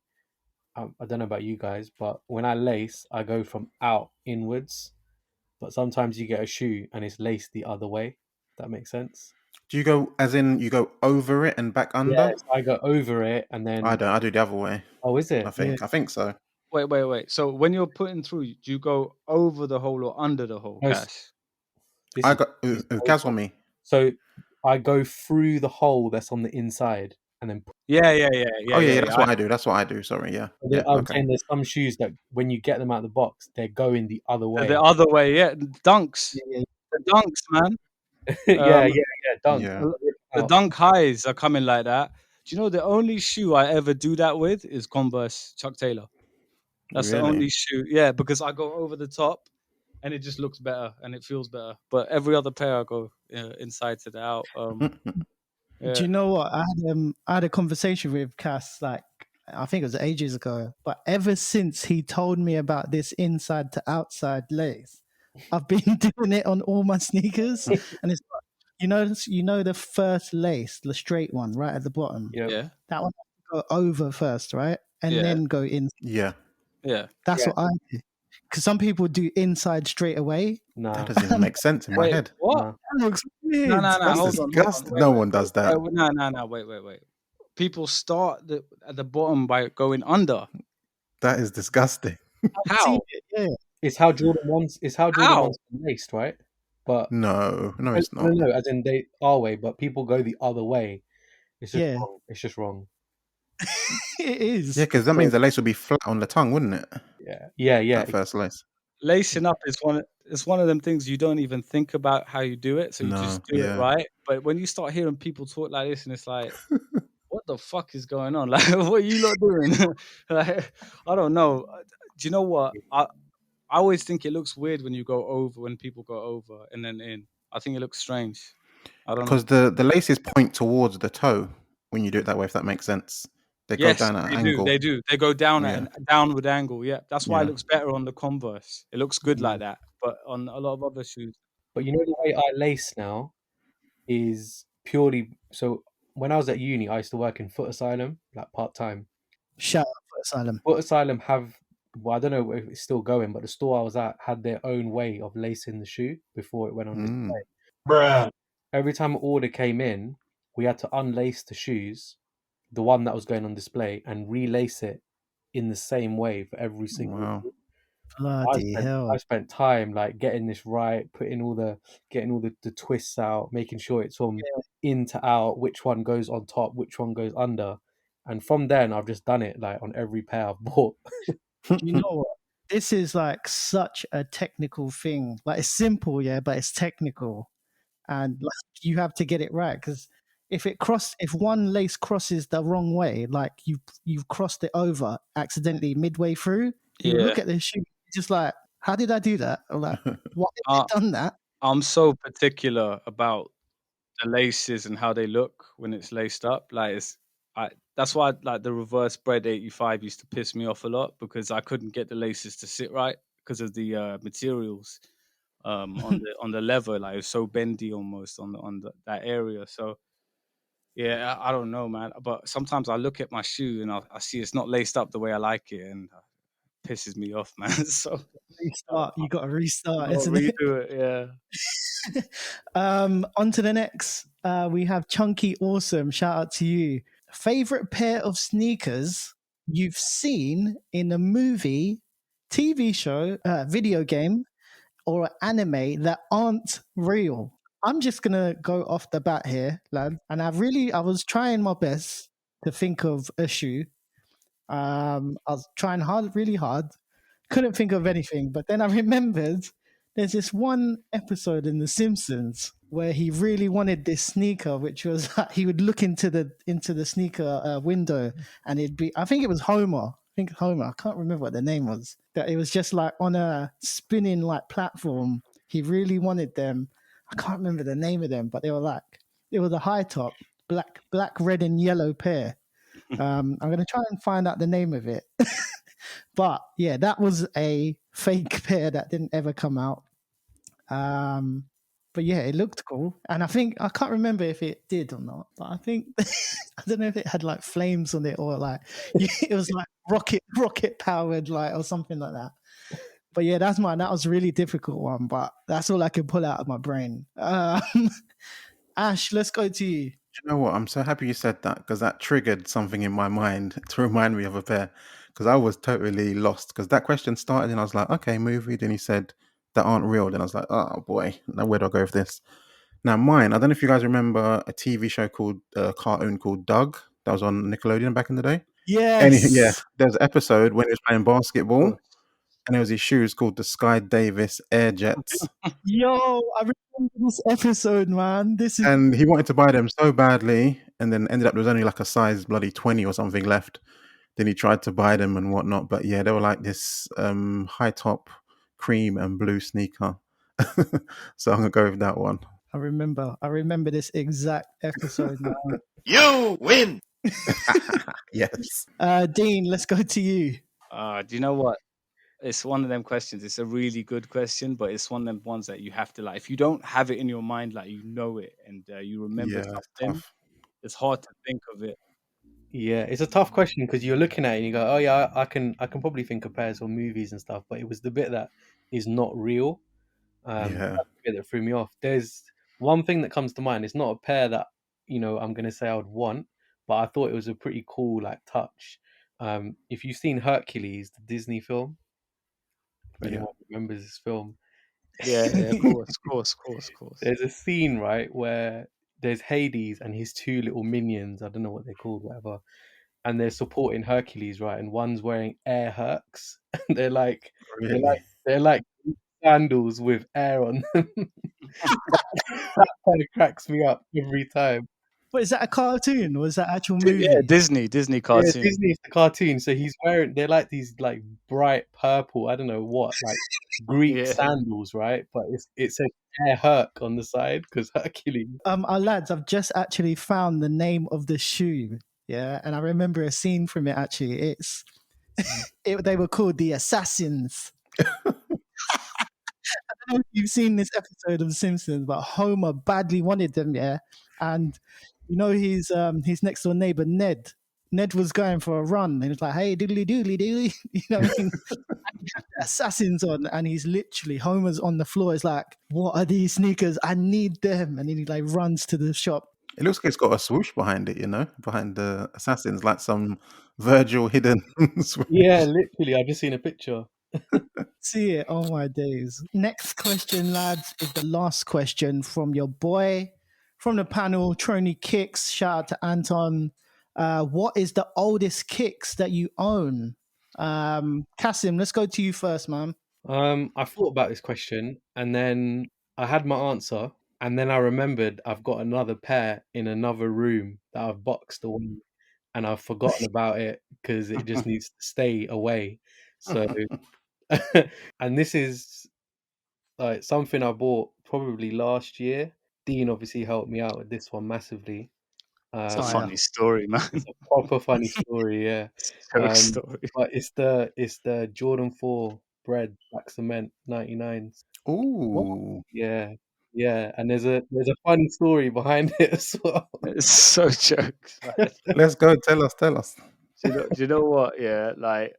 Speaker 4: I don't know about you guys, but when I lace, I go from out inwards. But sometimes you get a shoe and it's laced the other way. That makes sense.
Speaker 2: Do you go as in you go over it and back under?
Speaker 4: Yes, I go over it and then.
Speaker 2: I don't. I do the other way.
Speaker 4: Oh, is it?
Speaker 2: I think so.
Speaker 3: Wait. So when you're putting through, do you go over the hole or under the hole,
Speaker 4: No,
Speaker 3: Cash?
Speaker 4: This
Speaker 2: I
Speaker 4: is
Speaker 2: got gas on me.
Speaker 4: so I go through the hole that's on the inside and then.
Speaker 3: Yeah.
Speaker 2: Oh yeah, that's what I do. That's what I do. Sorry, yeah.
Speaker 4: I'm
Speaker 2: Okay.
Speaker 4: saying there's some shoes that when you get them out of the box, they're going the other way.
Speaker 3: The other way, yeah. Dunks.
Speaker 4: Yeah,
Speaker 3: The dunks, man.
Speaker 4: yeah, dunk.
Speaker 2: Yeah.
Speaker 3: The dunk highs are coming like that. Do you know the only shoe I ever do that with is Converse Chuck Taylor. That's the
Speaker 2: Really?
Speaker 3: only shoe. Yeah, because I go over the top and it just looks better and it feels better. But every other pair I go inside to the out. Yeah.
Speaker 1: Do you know what? I had a conversation with Cass, like, I think it was ages ago, but ever since he told me about this inside to outside lace, I've been doing it on all my sneakers. And it's like, you know the first lace, the straight one right at the bottom.
Speaker 3: Yeah.
Speaker 1: That one has to go over first, right? And
Speaker 3: Yeah.
Speaker 1: then go in.
Speaker 2: Yeah.
Speaker 3: Yeah.
Speaker 1: That's what I do. Because some people do inside straight away.
Speaker 4: No,
Speaker 2: That doesn't even make sense in my
Speaker 3: Wait,
Speaker 2: head.
Speaker 3: what?
Speaker 4: no.
Speaker 1: That looks weird.
Speaker 3: No.
Speaker 2: That's
Speaker 3: Hold on.
Speaker 2: disgusting.
Speaker 3: Wait,
Speaker 2: No
Speaker 3: wait,
Speaker 2: one does that.
Speaker 3: No. Wait. People start at the bottom by going under.
Speaker 2: That is disgusting.
Speaker 3: How?
Speaker 1: Yeah.
Speaker 4: It's how Jordan wants. It's how Jordan
Speaker 3: How?
Speaker 4: wants to be laced, right? But
Speaker 2: No, it's not.
Speaker 4: no, as in they our way, but people go the other way. It's just
Speaker 1: Yeah.
Speaker 4: wrong. It's just wrong.
Speaker 1: It is.
Speaker 2: Yeah, because that means the lace would be flat on the tongue, wouldn't it?
Speaker 4: Yeah.
Speaker 2: That first lace.
Speaker 3: Lacing up is one of them things you don't even think about how you do it, so you
Speaker 2: No,
Speaker 3: just do
Speaker 2: yeah.
Speaker 3: it right. But when you start hearing people talk like this, and it's like, what the fuck is going on? Like, what are you lot doing? Like, I don't know. Do you know what? I always think it looks weird when people go over and then in. I think it looks strange. I don't know.
Speaker 2: Because the laces point towards the toe when you do it that way, if that makes sense. They go
Speaker 3: Yes,
Speaker 2: down at an
Speaker 3: they
Speaker 2: angle.
Speaker 3: do. They do. They go down at
Speaker 2: Yeah.
Speaker 3: a downward angle. Yeah, that's why it
Speaker 2: Yeah.
Speaker 3: looks better on the Converse. It looks good like that. But on a lot of other shoes,
Speaker 4: But you know the way I lace now is purely so. When I was at uni, I used to work in Foot Asylum, like part time.
Speaker 1: Shout out for Asylum.
Speaker 4: Foot Asylum well, I don't know if it's still going, but the store I was at had their own way of lacing the shoe before it went on display.
Speaker 5: Bruh.
Speaker 4: Every time an order came in, we had to unlace the shoes, the one that was going on display, and relace it in the same way for every single.
Speaker 2: Wow.
Speaker 1: Bloody hell.
Speaker 4: I spent time like getting this right, getting all the twists out, making sure it's from in to out, which one goes on top, which one goes under. And from then I've just done it like on every pair I've bought.
Speaker 1: You know what? This is like such a technical thing. Like it's simple, yeah, but it's technical. And like you have to get it right. Because if one lace crosses the wrong way, like you've crossed it over accidentally midway through, you
Speaker 3: Yeah.
Speaker 1: look at the shoe, just like, how did I do that? Or like, why did I done that?
Speaker 3: I'm so particular about the laces and how they look when it's laced up. Like that's why like the reverse bread 85 used to piss me off a lot, because I couldn't get the laces to sit right because of the materials on the leather. Like it was so bendy almost on that area. So yeah, I don't know, man. But sometimes I look at my shoe and I see it's not laced up the way I like it, and it pisses me off, man. So
Speaker 1: Restart. You got to restart,
Speaker 3: I'll
Speaker 1: isn't it?
Speaker 3: redo it. Yeah.
Speaker 1: On to the next. We have Chunky Awesome. Shout out to you. Favorite pair of sneakers you've seen in a movie, TV show, video game, or anime that aren't real? I'm just gonna go off the bat here, lad. And I was trying my best to think of a shoe. I was trying really hard. Couldn't think of anything, but then I remembered there's this one episode in The Simpsons where he really wanted this sneaker, which was he would look into the sneaker window, and it'd be, I think it was Homer. I can't remember what the name was. That it was just like on a spinning like platform. He really wanted them. I can't remember the name of them, but they were like It was a high top, black, red, and yellow pair. I'm gonna try and find out the name of it. But yeah, that was a fake pair that didn't ever come out. But yeah, it looked cool, and I can't remember if it did or not. But I think I don't know if it had like flames on it or like it was like rocket powered, like or something like that. But yeah, that was a really difficult one. But that's all I can pull out of my brain. Ash, let's go to you.
Speaker 2: Do you know what? I'm so happy you said that because that triggered something in my mind to remind me of a pair. Because I was totally lost. Because that question started and I was like, okay, movie. Then he said that aren't real. Then I was like, oh boy, now where do I go with this? Now mine. I don't know if you guys remember a TV show called cartoon called Doug that was on Nickelodeon back in the day.
Speaker 1: Yes.
Speaker 2: There's an episode when he was playing basketball
Speaker 3: Oh,
Speaker 2: and there was these shoes called the Sky Davis Air Jets.
Speaker 1: Yo, I remember this episode, man. This is
Speaker 2: And he wanted to buy them so badly, and then ended up there was only like a size bloody 20 or something left. Then he tried to buy them and whatnot, but yeah, they were like this high top cream and blue sneaker. So I'm gonna go with that one.
Speaker 1: I remember this exact episode, man.
Speaker 5: You win.
Speaker 2: Yes.
Speaker 1: Dean, let's go to you.
Speaker 3: do you know what? It's one of them questions. It's a really good question, but it's one of them ones that you have to like. If you don't have it in your mind, like you know it and you remember
Speaker 2: Yeah,
Speaker 3: something,
Speaker 2: tough.
Speaker 3: it's hard to think of it.
Speaker 4: Yeah, it's a tough question because you're looking at it and you go, "Oh yeah, I can probably think of pairs or movies and stuff," but it was the bit that is not real.
Speaker 2: Yeah.
Speaker 4: That's the bit that threw me off. There's one thing that comes to mind. It's not a pair that I'm gonna say I would want, but I thought it was a pretty cool like touch. If you've seen Hercules, the Disney film, if
Speaker 2: Yeah.
Speaker 4: anyone remembers this film,
Speaker 3: Yeah, of course.
Speaker 4: there's a scene right where there's Hades and his two little minions. I don't know what they're called, whatever, and they're supporting Hercules, right? And one's wearing air Hercs, and
Speaker 2: Really?
Speaker 4: they're like sandals with air on them. That kind of cracks me up every time.
Speaker 1: But is that a cartoon or is that actual movie?
Speaker 3: Yeah, Disney
Speaker 4: Yeah,
Speaker 3: cartoon.
Speaker 4: Disney's the cartoon, so they're like these like bright purple, I don't know what, like Greek
Speaker 3: Yeah.
Speaker 4: sandals, right? But it says Air Herc on the side because Hercules.
Speaker 1: Our lads, I've just actually found the name of the shoe. Yeah, and I remember a scene from it actually. They were called the Assassins. I don't know if you've seen this episode of The Simpsons, but Homer badly wanted them, yeah. And his next door neighbor Ned. Ned was going for a run, and he was like, "Hey, doodly doodly doodly," you know what I mean? Assassins on, and he's literally Homer's on the floor. He's like, "What are these sneakers? I need them!" And then he like runs to the shop.
Speaker 2: It looks like it's got a swoosh behind it, behind the assassins, like some Virgil hidden swoosh.
Speaker 4: Yeah, literally, I've just seen a picture.
Speaker 1: See it. Oh my days. Next question, lads, is the last question from your boy from the panel, Trony Kicks. Shout out to Anton. What is the oldest kicks that you own? Kasim, let's go to you first, man.
Speaker 4: I thought about this question and then I had my answer, and then I remembered I've got another pair in another room that I've boxed away, and I've forgotten about it because it just needs to stay away. So, and this is like something I bought probably last year. Dean obviously helped me out with this one massively.
Speaker 3: It's a funny story, man.
Speaker 4: It's a proper funny story, yeah.
Speaker 3: Story.
Speaker 4: But it's the Jordan 4 bread black cement 99s.
Speaker 2: Ooh.
Speaker 4: Yeah, and there's a funny story behind it as well.
Speaker 3: It's so jokes, man.
Speaker 2: Let's go. Tell us.
Speaker 3: Do you know what? Yeah, like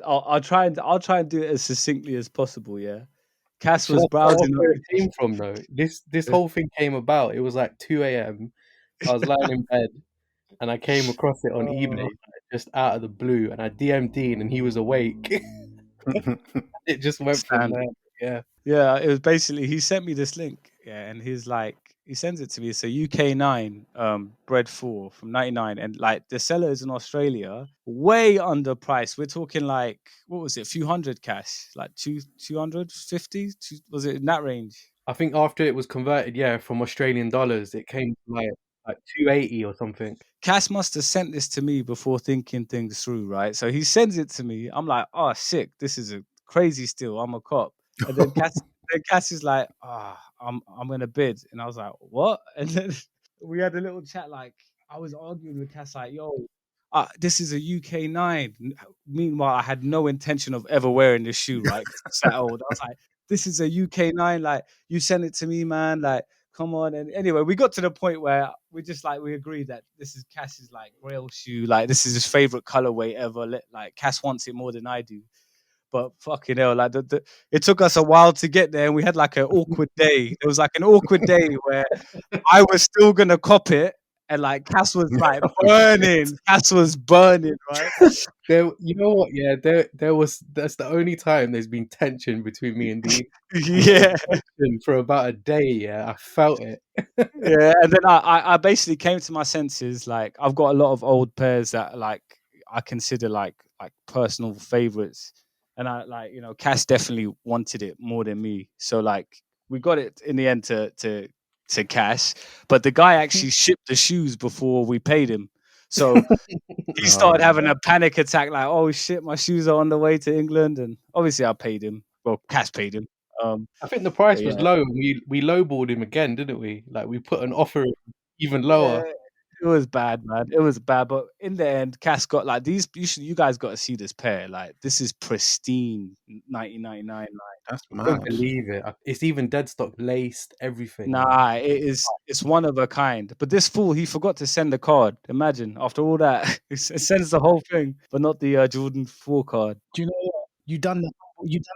Speaker 3: I'll try and do it as succinctly as possible. Yeah, Cass was browsing.
Speaker 4: Where it came from though. This whole thing came about. It was like 2 a.m. I was lying in bed and I came across it on eBay just out of the blue, and I DM'd Dean and he was awake. It just went from there.
Speaker 3: Yeah, it was basically he sent me this link, and he's like, he sends it to me. It's a UK9 bread 4 from 99, and like the seller is in Australia, way underpriced. We're talking like, what was it, a few hundred cash, like 250, was it in that range?
Speaker 4: I think after it was converted, from Australian dollars, it came to like 280 or something.
Speaker 3: Cass must have sent this to me before thinking things through, right? So he sends it to me. I'm like, oh, sick. This is a crazy steal. I'm a cop. And then then Cass is like, I'm gonna bid, and I was like, what? And then we had a little chat. Like I was arguing with Cass, like, yo, this is a UK 9. Meanwhile, I had no intention of ever wearing this shoe, right? 'Cause it's that old. I was like, this is a UK 9. Like, you sent it to me, man. Like, come on. And anyway, we got to the point where we agreed that this is Cass's like Grail shoe. Like, this is his favorite colorway ever. Like, Cass wants it more than I do. But fucking hell, like it took us a while to get there, and we had like an awkward day. It was like an awkward day where I was still gonna cop it, and like Cass was like burning. Cass was burning, right?
Speaker 4: There, you know what? Yeah, that's the only time there's been tension between me and Dean.
Speaker 3: Yeah,
Speaker 4: Tension for about a day. Yeah, I felt it.
Speaker 3: yeah. And then I basically came to my senses. Like I've got a lot of old pairs that like I consider like personal favorites, and I like Cass definitely wanted it more than me. So like we got it in the end to Cass, but the guy actually shipped the shoes before we paid him. So he started having a panic attack, like, "Oh shit, my shoes are on the way to England." And obviously, I paid him. Well, Cass paid him.
Speaker 4: I think the price
Speaker 3: But
Speaker 4: was
Speaker 3: yeah.
Speaker 4: low, and we lowballed him again, didn't we? Like we put an offer even
Speaker 3: Yeah,
Speaker 4: lower.
Speaker 3: it was bad, man. It was bad, but in the end, Cass got like these. You guys got to see this pair. Like this is pristine, 1999. Like
Speaker 2: That's
Speaker 4: I don't
Speaker 2: mad.
Speaker 4: believe it. It's even deadstock laced, everything.
Speaker 3: nah, it's one of a kind. But this fool, he forgot to send the card. Imagine after all that, it sends the whole thing, but not the Jordan 4 card.
Speaker 1: Do you know what? You done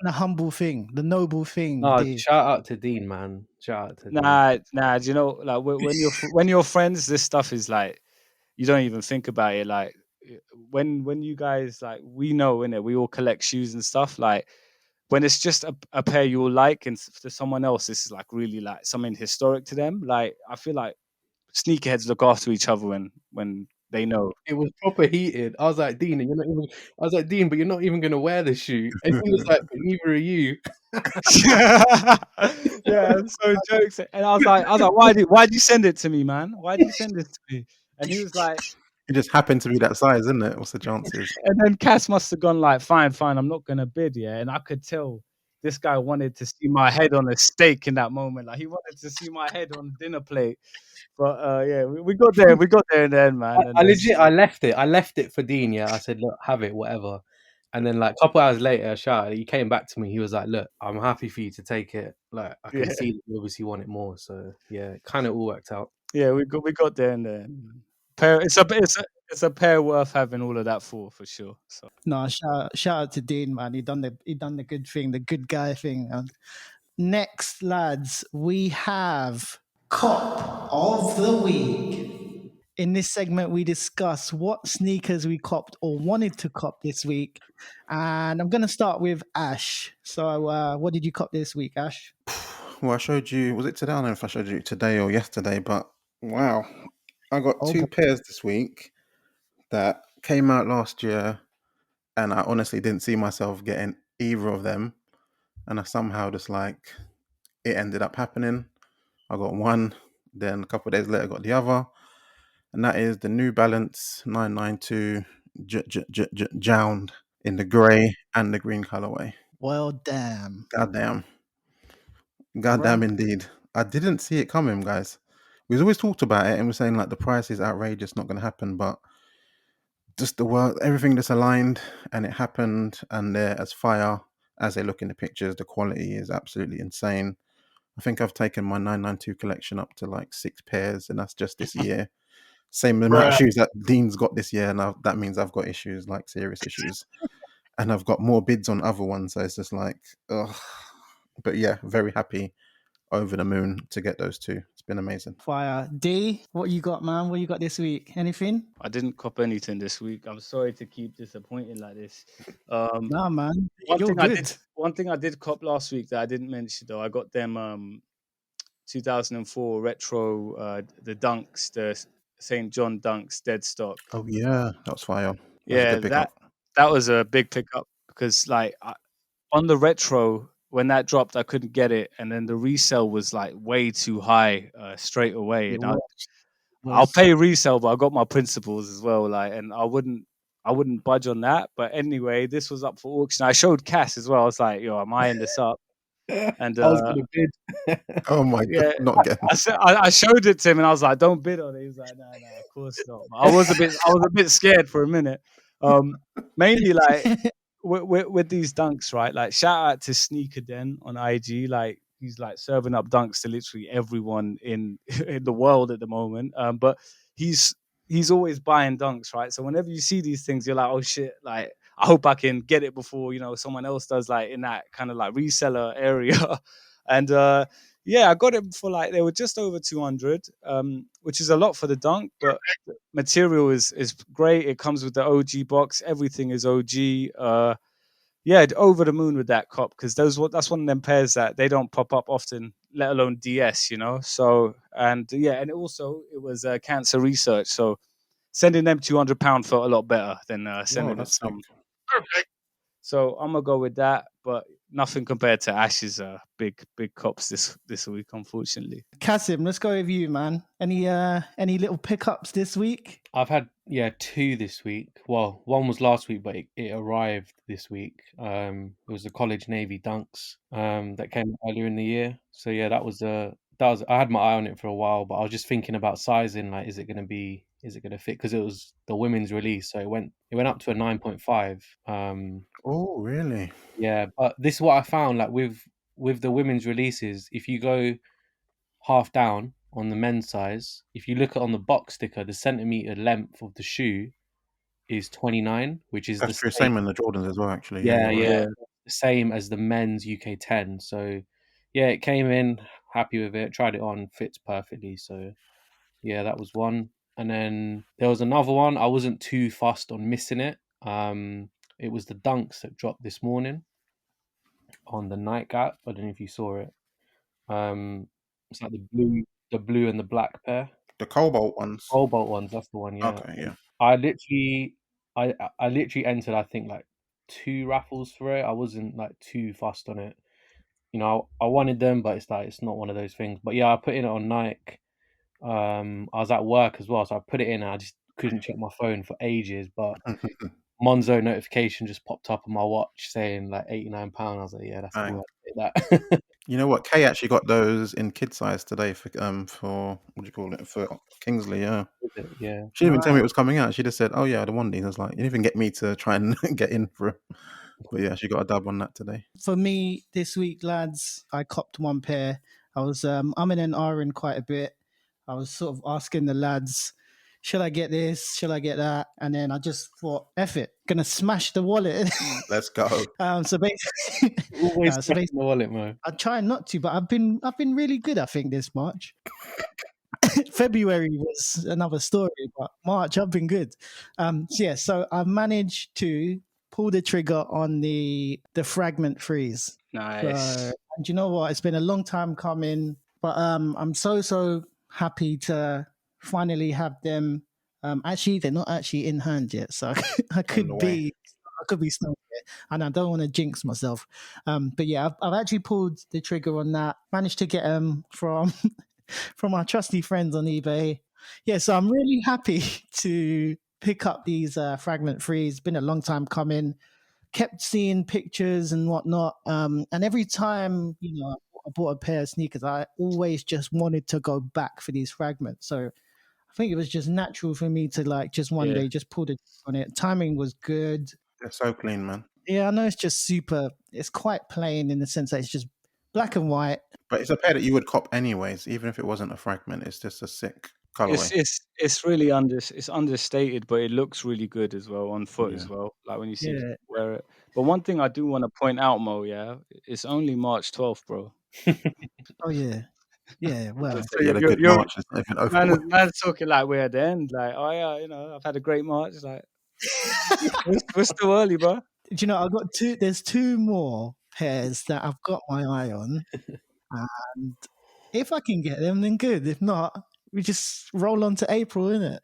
Speaker 1: the humble thing, the noble thing,
Speaker 4: No,
Speaker 1: D.
Speaker 4: shout out to Dean, man. Shout out to Dean.
Speaker 3: Nah. Do you know, like when you're friends, this stuff is like you don't even think about it. Like when you guys like we know innit, we all collect shoes and stuff. Like when it's just a pair you all like, and to someone else, this is like really like something historic to them. Like I feel like sneakerheads look after each other when they know.
Speaker 4: It was proper heated. I was like, Dean, but you're not even gonna wear the shoe. And he was like, but neither are you.
Speaker 3: Yeah, so jokes. And I was like, why'd you send it to me, man? Why'd you send this to me? And he was like,
Speaker 2: It just happened to be that size, isn't it? What's the chances?
Speaker 3: and then Cass must have gone like, fine, I'm not gonna bid, yeah. And I could tell this guy wanted to see my head on a steak in that moment. Like he wanted to see my head on a dinner plate. But yeah, we got there. We got there in the end, man. And
Speaker 4: I left it for Dean. Yeah, I said, look, have it, whatever. And then like a couple hours later, he came back to me. He was like, look, I'm happy for you to take it. Like I can see that you obviously want it more. So yeah, it kind of all worked out.
Speaker 3: Yeah, we got there in the end. It's a pair worth having all of that for sure. So
Speaker 1: No, shout out to Dean, man. He done the good thing, the good guy thing. Man. Next, lads, we have Cop of the Week. In this segment, we discuss what sneakers we copped or wanted to cop this week. And I'm going to start with Ash. So what did you cop this week, Ash?
Speaker 2: Well, I showed you, was it today? I don't know if I showed you today or yesterday, but wow. I got two pairs this week that came out last year, and I honestly didn't see myself getting either of them. And I somehow just like, it ended up happening. I got one, then a couple of days later I got the other. And that is the New Balance 992 Jound in the grey and the green colorway.
Speaker 1: Well, damn.
Speaker 2: Goddamn indeed. I didn't see it coming, guys. We've always talked about it and we're saying like the price is outrageous, not going to happen, but just the world, everything just aligned and it happened, and they're as fire as they look in the pictures. The quality is absolutely insane. I think I've taken my 992 collection up to like 6 pairs, and that's just this year. Same amount of shoes that Dean's got this year, and that means I've got issues, like serious issues, and I've got more bids on other ones. So it's just like, ugh. But yeah, very happy, over the moon to get those two. It's been amazing.
Speaker 1: Fire. D, what you got, man? What you got this week? Anything?
Speaker 3: I didn't cop anything this week. I'm sorry to keep disappointing like this.
Speaker 1: Nah, man.
Speaker 3: One thing I did cop last week that I didn't mention though, I got them 2004 retro the Dunks, the St. John Dunks Deadstock.
Speaker 2: Oh yeah, that was fire.
Speaker 3: That was a big pickup because like on the retro when that dropped, I couldn't get it, and then the resale was like way too high straight away. And I'll pay resale, but I got my principles as well, like, and I wouldn't budge on that. But anyway, this was up for auction. I showed Cass as well. I was like, "Yo, I'm eyeing this up." And
Speaker 4: I was gonna bid.
Speaker 2: Oh my
Speaker 3: yeah,
Speaker 2: god, not again.
Speaker 3: I showed it to him and I was like, "Don't bid on it." He was like, "No, of course not." I was a bit scared for a minute. Mainly like with these dunks, right? Like shout out to Sneaker Den on IG. Like he's like serving up dunks to literally everyone in in the world at the moment. But he's always buying dunks, right? So whenever you see these things, you're like, "Oh shit!" Like I hope I can get it before someone else does, like in that kind of like reseller area. And yeah, I got it for like they were just over 200, which is a lot for the dunk, but material is great. It comes with the OG box. Everything is OG. Yeah, over the moon with that cop because that's one of them pairs that they don't pop up often, let alone DS. So and yeah, and it was cancer research. So sending them £200 felt a lot better than
Speaker 2: Whoa,
Speaker 3: sending it
Speaker 2: that's sick.
Speaker 3: some. So I'm gonna go with that, but nothing compared to Ash's big cops this week, unfortunately.
Speaker 1: Kasim, let's go with you, man. Any little pickups this week?
Speaker 4: I've had 2 this week. Well, one was last week, but it arrived this week. It was the College Navy Dunks that came earlier in the year. So yeah, that was I had my eye on it for a while, but I was just thinking about sizing. Like, is it going to fit? Because it was the women's release, so it went up to a 9.5.
Speaker 2: Oh, really?
Speaker 4: Yeah, but this is what I found. Like with the women's releases, if you go half down on the men's size, if you look at on the box sticker, the centimeter length of the shoe is 29, which is
Speaker 2: That's
Speaker 4: the
Speaker 2: true. Same in the Jordans as well, actually. Yeah,
Speaker 4: yeah,
Speaker 2: you're right.
Speaker 3: Yeah.
Speaker 4: the same as the men's UK 10. So yeah, it came in, happy with it, tried it on, fits perfectly. So yeah, that was one. And then there was another one. I wasn't too fussed on missing it. It was the Dunks that dropped this morning on the Nike app. I don't know if you saw it. It's like the blue and the black pair.
Speaker 2: The Cobalt ones.
Speaker 4: Cobalt ones, that's the one. Yeah.
Speaker 2: Okay, yeah.
Speaker 4: I literally, I literally entered, I think, like 2 raffles for it. I wasn't like too fussed on it. I wanted them, but it's not one of those things. But yeah, I put in it on Nike. I was at work as well, so I put it in and I just couldn't check my phone for ages. But Monzo notification just popped up on my watch saying like £89. I was like, yeah, that's
Speaker 2: Bang.
Speaker 4: cool. I'll take that.
Speaker 2: You know what? Kay actually got those in kid size today for what do you call it, for Kingsley? Yeah.
Speaker 4: Yeah.
Speaker 2: She didn't even tell me it was coming out. She just said, "Oh yeah, the one these." I was like, "You didn't even get me to try and get in for it." But yeah, she got a dub on that today.
Speaker 1: For me this week, lads, I copped one pair. I was I'm in and ahhing quite a bit. I was sort of asking the lads, should I get this? Should I get that? And then I just thought, F it, gonna smash the wallet.
Speaker 2: Let's go.
Speaker 1: So basically,
Speaker 4: Always
Speaker 1: so
Speaker 4: the wallet, Mo.
Speaker 1: I try not to, but I've been really good, I think, this March. February was another story, but March I've been good. So I've managed to pull the trigger on the Fragment Freeze.
Speaker 3: Nice.
Speaker 1: And you know what? It's been a long time coming, but I'm so happy to finally have them. Actually, they're not actually in hand yet, so I could be snowed it, and I don't want to jinx myself. But yeah, I've actually pulled the trigger on that. Managed to get them from from our trusty friends on eBay. Yeah, so I'm really happy to pick up these Fragment Freeze. Been a long time coming. Kept seeing pictures and whatnot. And every time, I bought a pair of sneakers, I always just wanted to go back for these fragments. So I think it was just natural for me to like just one day just pull the on it. Timing was good.
Speaker 2: They're so clean, man.
Speaker 1: Yeah, I know it's just super. It's quite plain in the sense that it's just black and white.
Speaker 2: But it's a pair that you would cop anyways, even if it wasn't a fragment. It's just a sick colorway.
Speaker 3: It's really it's understated, but it looks really good as well on foot as well. Like when you see people wear it. But one thing I do want to point out, Mo, it's only March 12th, bro.
Speaker 1: Oh yeah. Yeah, well,
Speaker 2: So you had a good March. It's not even over.
Speaker 3: Man's talking like we're at the end. Like, oh yeah, I've had a great March. Like, we're still early, bro.
Speaker 1: Do you know, I've got there's 2 more pairs that I've got my eye on. And if I can get them, then good. If not, we just roll on to April, innit?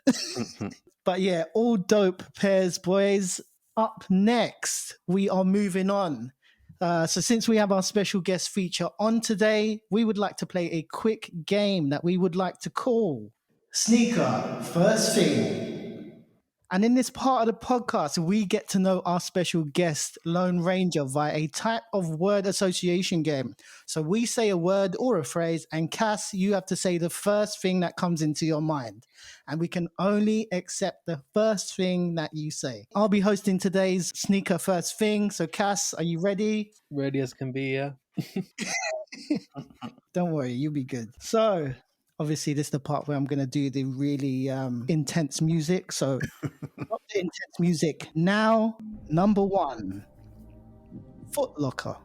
Speaker 1: But yeah, all dope pairs, boys. Up next, we are moving on. So since we have our special guest feature on today, we would like to play a quick game that we would like to call Sneaker First Thing. And in this part of the podcast, we get to know our special guest, Lone Ranger, via a type of word association game. So we say a word or a phrase, and Cass, you have to say the first thing that comes into your mind. And we can only accept the first thing that you say. I'll be hosting today's Sneaker First Thing. So, Cass, are you ready?
Speaker 4: Ready as can be, yeah.
Speaker 1: Don't worry, you'll be good. So, obviously, this is the part where I'm going to do the really intense music. So, stop the intense music now. Number 1, Foot Locker.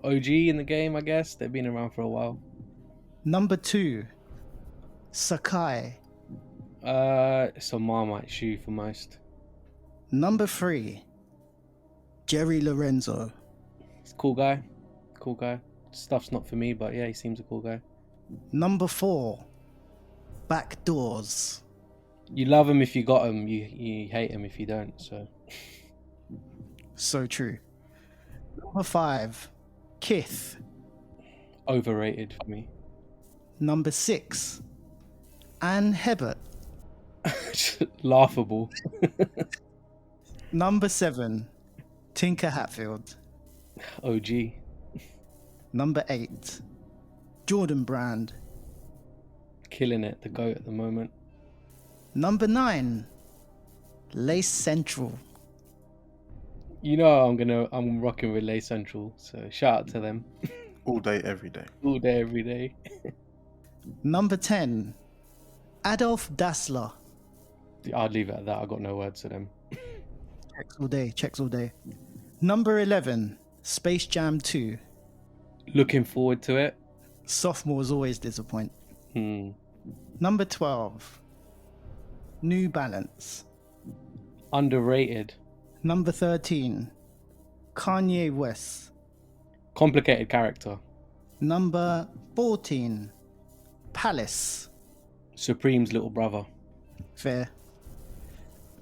Speaker 4: OG in the game, I guess. They've been around for a while.
Speaker 1: Number 2, Sakai.
Speaker 4: It's a Marmite shoe for most.
Speaker 1: Number 3, Jerry Lorenzo.
Speaker 4: He's a cool guy. Cool guy. Stuff's not for me, but yeah, he seems a cool guy.
Speaker 1: Number 4, Backdoors.
Speaker 4: You love him if you got him. You hate him if you don't.
Speaker 1: So true. Number 5, Kith.
Speaker 4: Overrated for me.
Speaker 1: Number 6, Anne Hebert.
Speaker 4: Laughable.
Speaker 1: Number 7, Tinker Hatfield.
Speaker 4: OG.
Speaker 1: Number 8, Jordan Brand.
Speaker 4: Killing it. The GOAT at the moment.
Speaker 1: Number 9, Lace Central.
Speaker 4: You know I'm rocking Relay Central, so shout out to them.
Speaker 2: All day, every day.
Speaker 4: All day, every day.
Speaker 1: Number 10, Adolf Dassler.
Speaker 4: I'd leave it at that. I got no words for them.
Speaker 1: Checks all day. Number 11, Space Jam 2.
Speaker 4: Looking forward to it.
Speaker 1: Sophomores always disappoint.
Speaker 4: Hmm.
Speaker 1: Number 12, New Balance.
Speaker 4: Underrated.
Speaker 1: Number 13, Kanye West.
Speaker 4: Complicated character.
Speaker 1: Number 14, Palace.
Speaker 4: Supreme's little brother.
Speaker 1: Fair.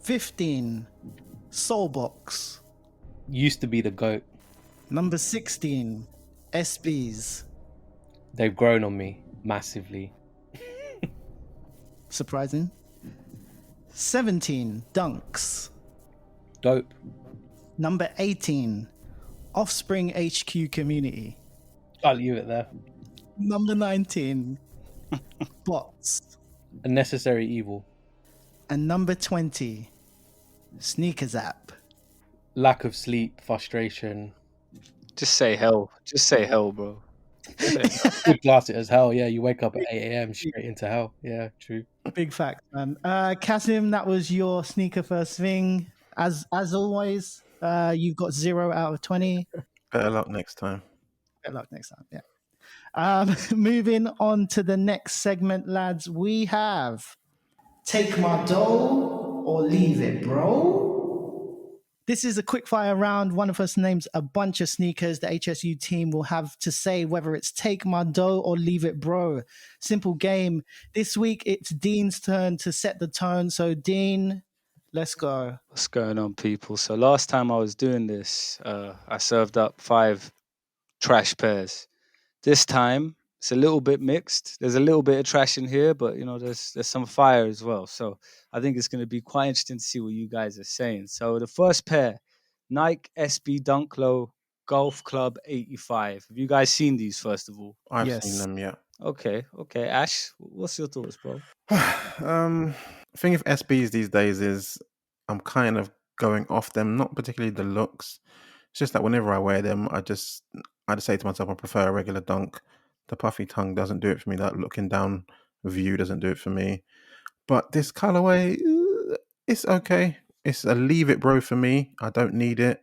Speaker 1: 15, Soulbox.
Speaker 4: Used to be the GOAT.
Speaker 1: Number 16, SBs.
Speaker 4: They've grown on me massively.
Speaker 1: Surprising. 17, Dunks.
Speaker 4: Dope.
Speaker 1: Number 18, Offspring HQ Community.
Speaker 4: I'll leave it there.
Speaker 1: Number 19, Bots.
Speaker 4: A necessary evil.
Speaker 1: And number 20, Sneakers App.
Speaker 4: Lack of sleep, frustration.
Speaker 3: Just say hell. Just say hell, bro.
Speaker 4: Good class it as hell. Yeah, you wake up at 8 a.m. straight into hell. Yeah, true.
Speaker 1: Big fact, man. Kasim, that was your Sneaker First Thing. As always, you've got 0 out of 20.
Speaker 2: Better luck next time.
Speaker 1: Better luck next time, yeah. Moving on to the next segment, lads, we have Take My Dough or Leave It, Bro. This is a quickfire round. One of us names a bunch of sneakers. The HSU team will have to say whether it's Take My Dough or Leave It, Bro. Simple game. This week, it's Dean's turn to set the tone. So, Dean, let's go.
Speaker 3: What's going on, people? So last time I was doing this, I served up 5 trash pairs. This time it's a little bit mixed. There's a little bit of trash in here, but you know, there's some fire as well. So I think it's going to be quite interesting to see what you guys are saying. So the first pair, Nike SB Dunklow Golf Club 85. Have you guys seen these first of all?
Speaker 2: I've
Speaker 1: Yes.
Speaker 2: seen them, yeah.
Speaker 3: Okay. Ash, what's your thoughts, bro?
Speaker 2: Thing of SBs these days is I'm kind of going off them, not particularly the looks. It's just that whenever I wear them, I just say to myself, I prefer a regular dunk. The puffy tongue doesn't do it for me. That looking down view doesn't do it for me. But this colorway, it's okay. It's a leave it, bro, for me. I don't need it,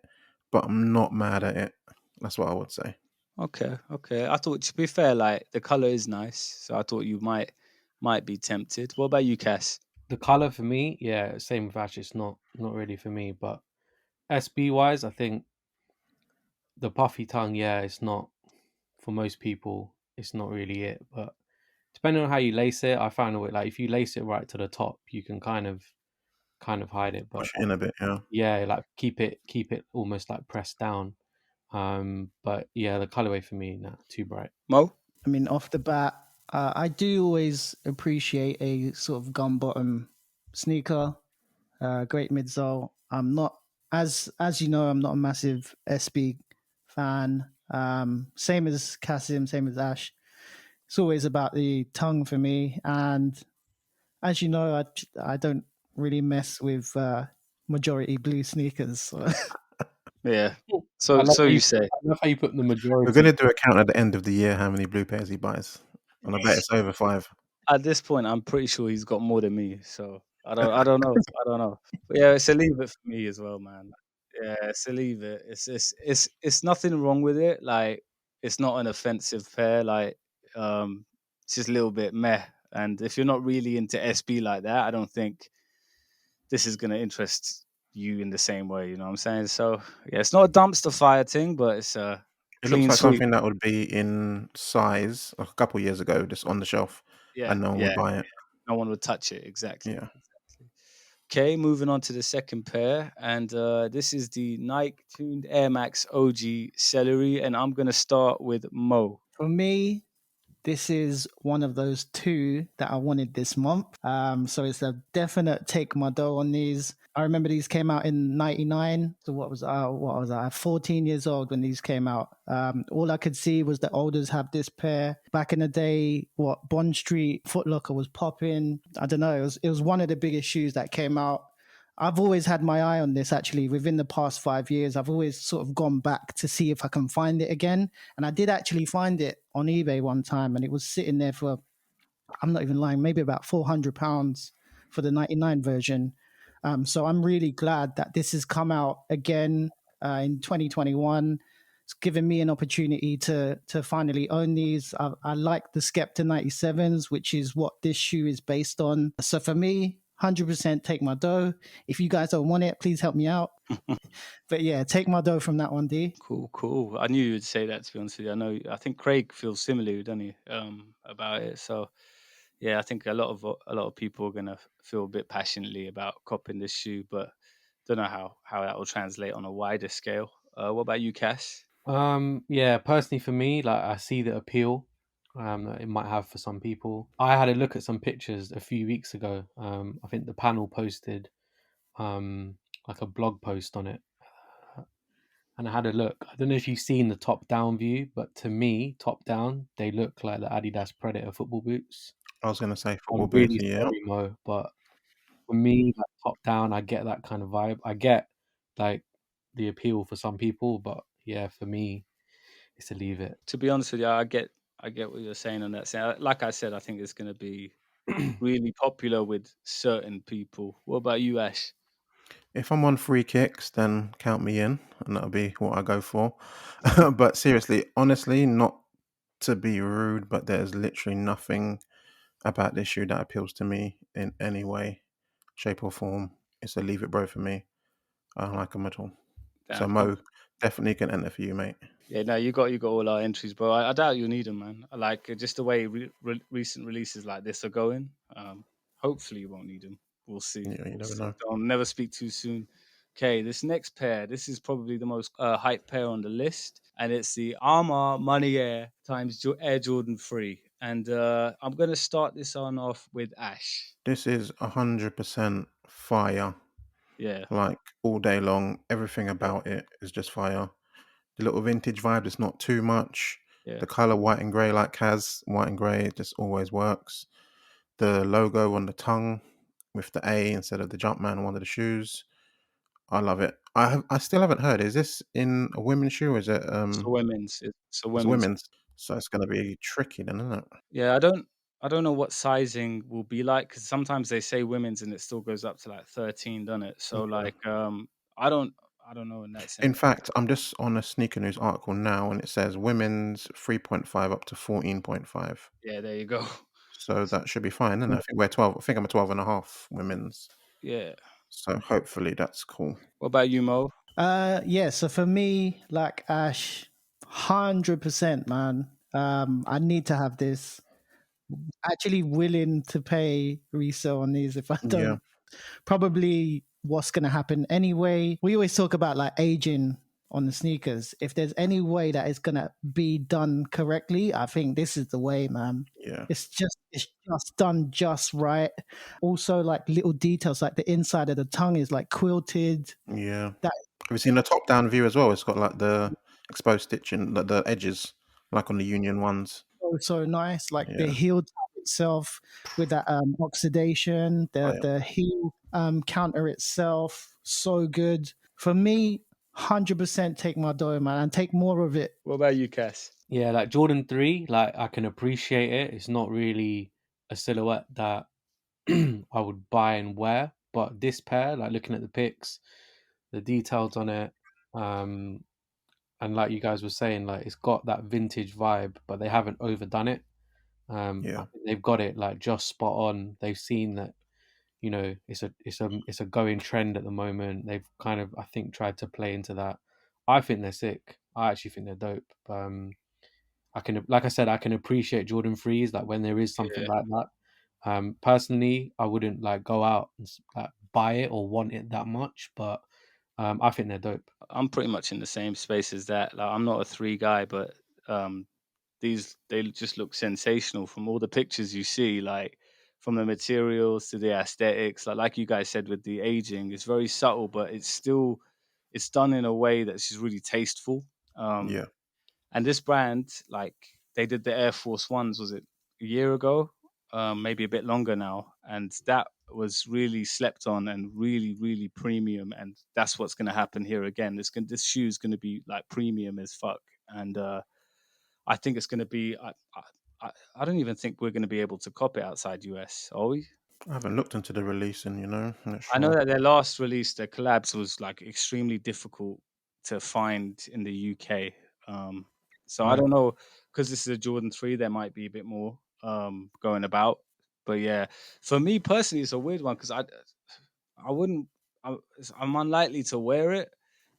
Speaker 2: but I'm not mad at it. That's what I would say.
Speaker 3: Okay. I thought, to be fair, like the color is nice, so I thought you might be tempted. What about you, Cass?
Speaker 4: The color for me, yeah, same with Ash. It's not really for me, but SB wise, I think the puffy tongue, yeah, it's not for most people. It's not really it, but depending on how you lace it, I found it like if you lace it right to the top, you can kind of hide it, but
Speaker 2: Push it in a bit, yeah.
Speaker 4: yeah, like keep it almost like pressed down. But yeah, the colorway for me, nah, too bright.
Speaker 3: Mo?
Speaker 1: I mean, off the bat, I do always appreciate a sort of gum bottom sneaker. great midsole. I'm not, as you know, I'm not a massive SB fan. Same as Kasim, same as Ash. It's always about the tongue for me. And as you know, I don't really mess with majority blue sneakers. So.
Speaker 3: Yeah.
Speaker 4: I
Speaker 3: So
Speaker 4: love
Speaker 3: so
Speaker 4: how
Speaker 3: you
Speaker 4: you,
Speaker 3: say.
Speaker 4: I love how you put the
Speaker 2: We're
Speaker 4: majority.
Speaker 2: going to do a count at the end of the year how many blue pairs he buys. And I bet it's over 5.
Speaker 3: At this point, I'm pretty sure he's got more than me. So I don't know. I don't know. But yeah, it's a leave it for me as well, man. Yeah, it's a leave it. It's nothing wrong with it. Like it's not an offensive pair. Like it's just a little bit meh. And if you're not really into SB like that, I don't think this is gonna interest you in the same way. You know what I'm saying? So yeah, it's not a dumpster fire thing, but it's a
Speaker 2: It looks
Speaker 3: clean
Speaker 2: like
Speaker 3: sweep.
Speaker 2: something that would be in size a couple years ago, just on the shelf,
Speaker 3: Yeah,
Speaker 2: and no one would
Speaker 3: yeah.
Speaker 2: buy it.
Speaker 3: No one would touch it. Exactly.
Speaker 2: Yeah.
Speaker 3: Exactly. Okay, moving on to the second pair, and this is the Nike Tuned Air Max OG Celery, and I'm gonna start with Mo.
Speaker 1: For me, this is one of those two that I wanted this month. So it's a definite take my dough on these. I remember these came out in '99. So what was I? 14 years old when these came out. All I could see was the olders have this pair. Back in the day, what Bond Street Foot Locker was popping. I don't know. It was one of the biggest shoes that came out. I've always had my eye on this actually within the past 5 years. I've always sort of gone back to see if I can find it again. And I did actually find it on eBay one time and it was sitting there for, I'm not even lying, maybe about £400 for the 99 version. So I'm really glad that this has come out again in 2021. It's given me an opportunity to finally own these. I like the Skepta 97s, which is what this shoe is based on. So for me, 100% take my dough. If you guys don't want it, please help me out. But yeah, take my dough from that one, D.
Speaker 3: Cool, cool. I knew you would say that. To be honest with you, I think Craig feels similarly, doesn't he, about it? So yeah, I think a lot of people are gonna feel a bit passionately about copping this shoe, but don't know how that will translate on a wider scale. What about you, Cass?
Speaker 4: Yeah, personally for me, like I see the appeal that it might have for some people. I had a look at some pictures a few weeks ago. I think the panel posted um like a blog post on it, and I had a look. I don't know if you've seen the top down view, but to me, top down, they look like the Adidas Predator football boots.
Speaker 2: I was going to say football
Speaker 4: I'm
Speaker 2: boots.
Speaker 4: really
Speaker 2: Yeah.
Speaker 4: sorry, Mo, but for me, like top down, I get that kind of vibe. I get like the appeal for some people, but yeah, for me, it's to leave it.
Speaker 3: To be honest with you, I get what you're saying on that. Like I said, I think it's gonna be really popular with certain people. What about you, Ash?
Speaker 2: If I'm on free kicks, then count me in, and that'll be what I go for. But seriously, honestly, not to be rude, but there's literally nothing about this shoe that appeals to me in any way, shape, or form. It's a leave it bro for me. I don't like them at all. So
Speaker 3: Damn.
Speaker 2: Mo, definitely can enter for you, mate.
Speaker 3: Yeah, no, you got all our entries, bro. I doubt you'll need them, man. I like just the way recent releases like this are going. Hopefully, you won't need them. We'll see.
Speaker 2: You
Speaker 3: We'll
Speaker 2: never
Speaker 3: see.
Speaker 2: know.
Speaker 3: Don't never speak too soon. Okay, this next pair. This is probably the most hype pair on the list, and it's the Armour Maniere times Air Jordan 3. And I'm gonna start this on off with Ash.
Speaker 2: This is 100% fire.
Speaker 3: Yeah,
Speaker 2: Like all day long, everything
Speaker 3: yeah,
Speaker 2: about it is just fire. The little vintage vibe is not too much.
Speaker 3: yeah.
Speaker 2: The color white and grey, like Kaz, white and grey, just always works. The logo on the tongue with the A instead of the Jumpman on one of the shoes. I love it. I still haven't heard. Is this in a women's shoe? Or is it
Speaker 3: It's a women's. It's a
Speaker 2: it's
Speaker 3: women's.
Speaker 2: women's? So it's gonna be tricky then, isn't it?
Speaker 3: Yeah, I don't know what sizing will be like because sometimes they say women's and it still goes up to like 13, doesn't it? So
Speaker 2: Yeah.
Speaker 3: like I don't I don't know in that
Speaker 2: In
Speaker 3: sense.
Speaker 2: fact, I'm just on a sneaker news article now, and it says women's 3.5 up to 14.5.
Speaker 3: Yeah, there you go.
Speaker 2: So
Speaker 3: So,
Speaker 2: that should be fine. And I think we're 12. I think I'm a 12 and a half women's.
Speaker 3: yeah.
Speaker 2: So hopefully that's cool.
Speaker 3: What about you, Mo?
Speaker 1: Yeah, so for me, like Ash, 100%, man. I need to have this. Actually willing to pay resale on these if I
Speaker 2: Yeah.
Speaker 1: don't. Probably what's going to happen anyway. We always talk about like aging on the sneakers. If there's any way that it's gonna be done correctly, I think this is the way, man.
Speaker 2: Yeah.
Speaker 1: It's just done just right. Also, like little details, like the inside of the tongue is like quilted.
Speaker 2: Yeah.
Speaker 1: That
Speaker 2: Have you seen the top down view as well? It's got like the exposed stitching, like the edges, like on the Union ones.
Speaker 1: so nice. Like the
Speaker 2: Yeah.
Speaker 1: heel tab itself with that oxidation,
Speaker 2: Oh, yeah.
Speaker 1: the heel counter itself, so good. For me, 100% take my dough, man, and take more of it.
Speaker 3: What about you, Cass?
Speaker 4: Yeah, like Jordan 3, like I can appreciate it. It's not really a silhouette that I would buy and wear, but this pair, like looking at the pics, the details on it, and like you guys were saying, like it's got that vintage vibe, but they haven't overdone it. I
Speaker 2: Yeah.
Speaker 4: think they've got it like just spot on. They've seen that, you know, it's a going trend at the moment. They've kind of, I think, tried to play into that. I think they're sick. I actually think they're dope. I can, like I said, I can appreciate Jordan Freeze, like when there is something like that. Personally, I wouldn't like go out and like, buy it or want it that much, but I think they're dope.
Speaker 3: I'm pretty much in the same space as that. Like, I'm not a 3 guy, but they just look sensational from all the pictures you see, like from the materials to the aesthetics. Like you guys said with the aging, it's very subtle, but it's done in a way that's just really tasteful.
Speaker 2: Yeah.
Speaker 3: And this brand, like they did the Air Force Ones, was it a year ago? Maybe a bit longer now. And that was really slept on and really, really premium. And that's what's going to happen here again. This shoe is going to be like premium as fuck. And I think it's going to be. I don't even think we're going to be able to cop it outside US, are we?
Speaker 2: I haven't looked into the release, and I'm not
Speaker 3: I know
Speaker 2: sure.
Speaker 3: that their last release, their collabs, was like extremely difficult to find in the UK. So I
Speaker 2: Right.
Speaker 3: don't know, because this is a Jordan 3, there might be a bit more going about. But yeah, for me personally, it's a weird one because I wouldn't, I'm unlikely to wear it,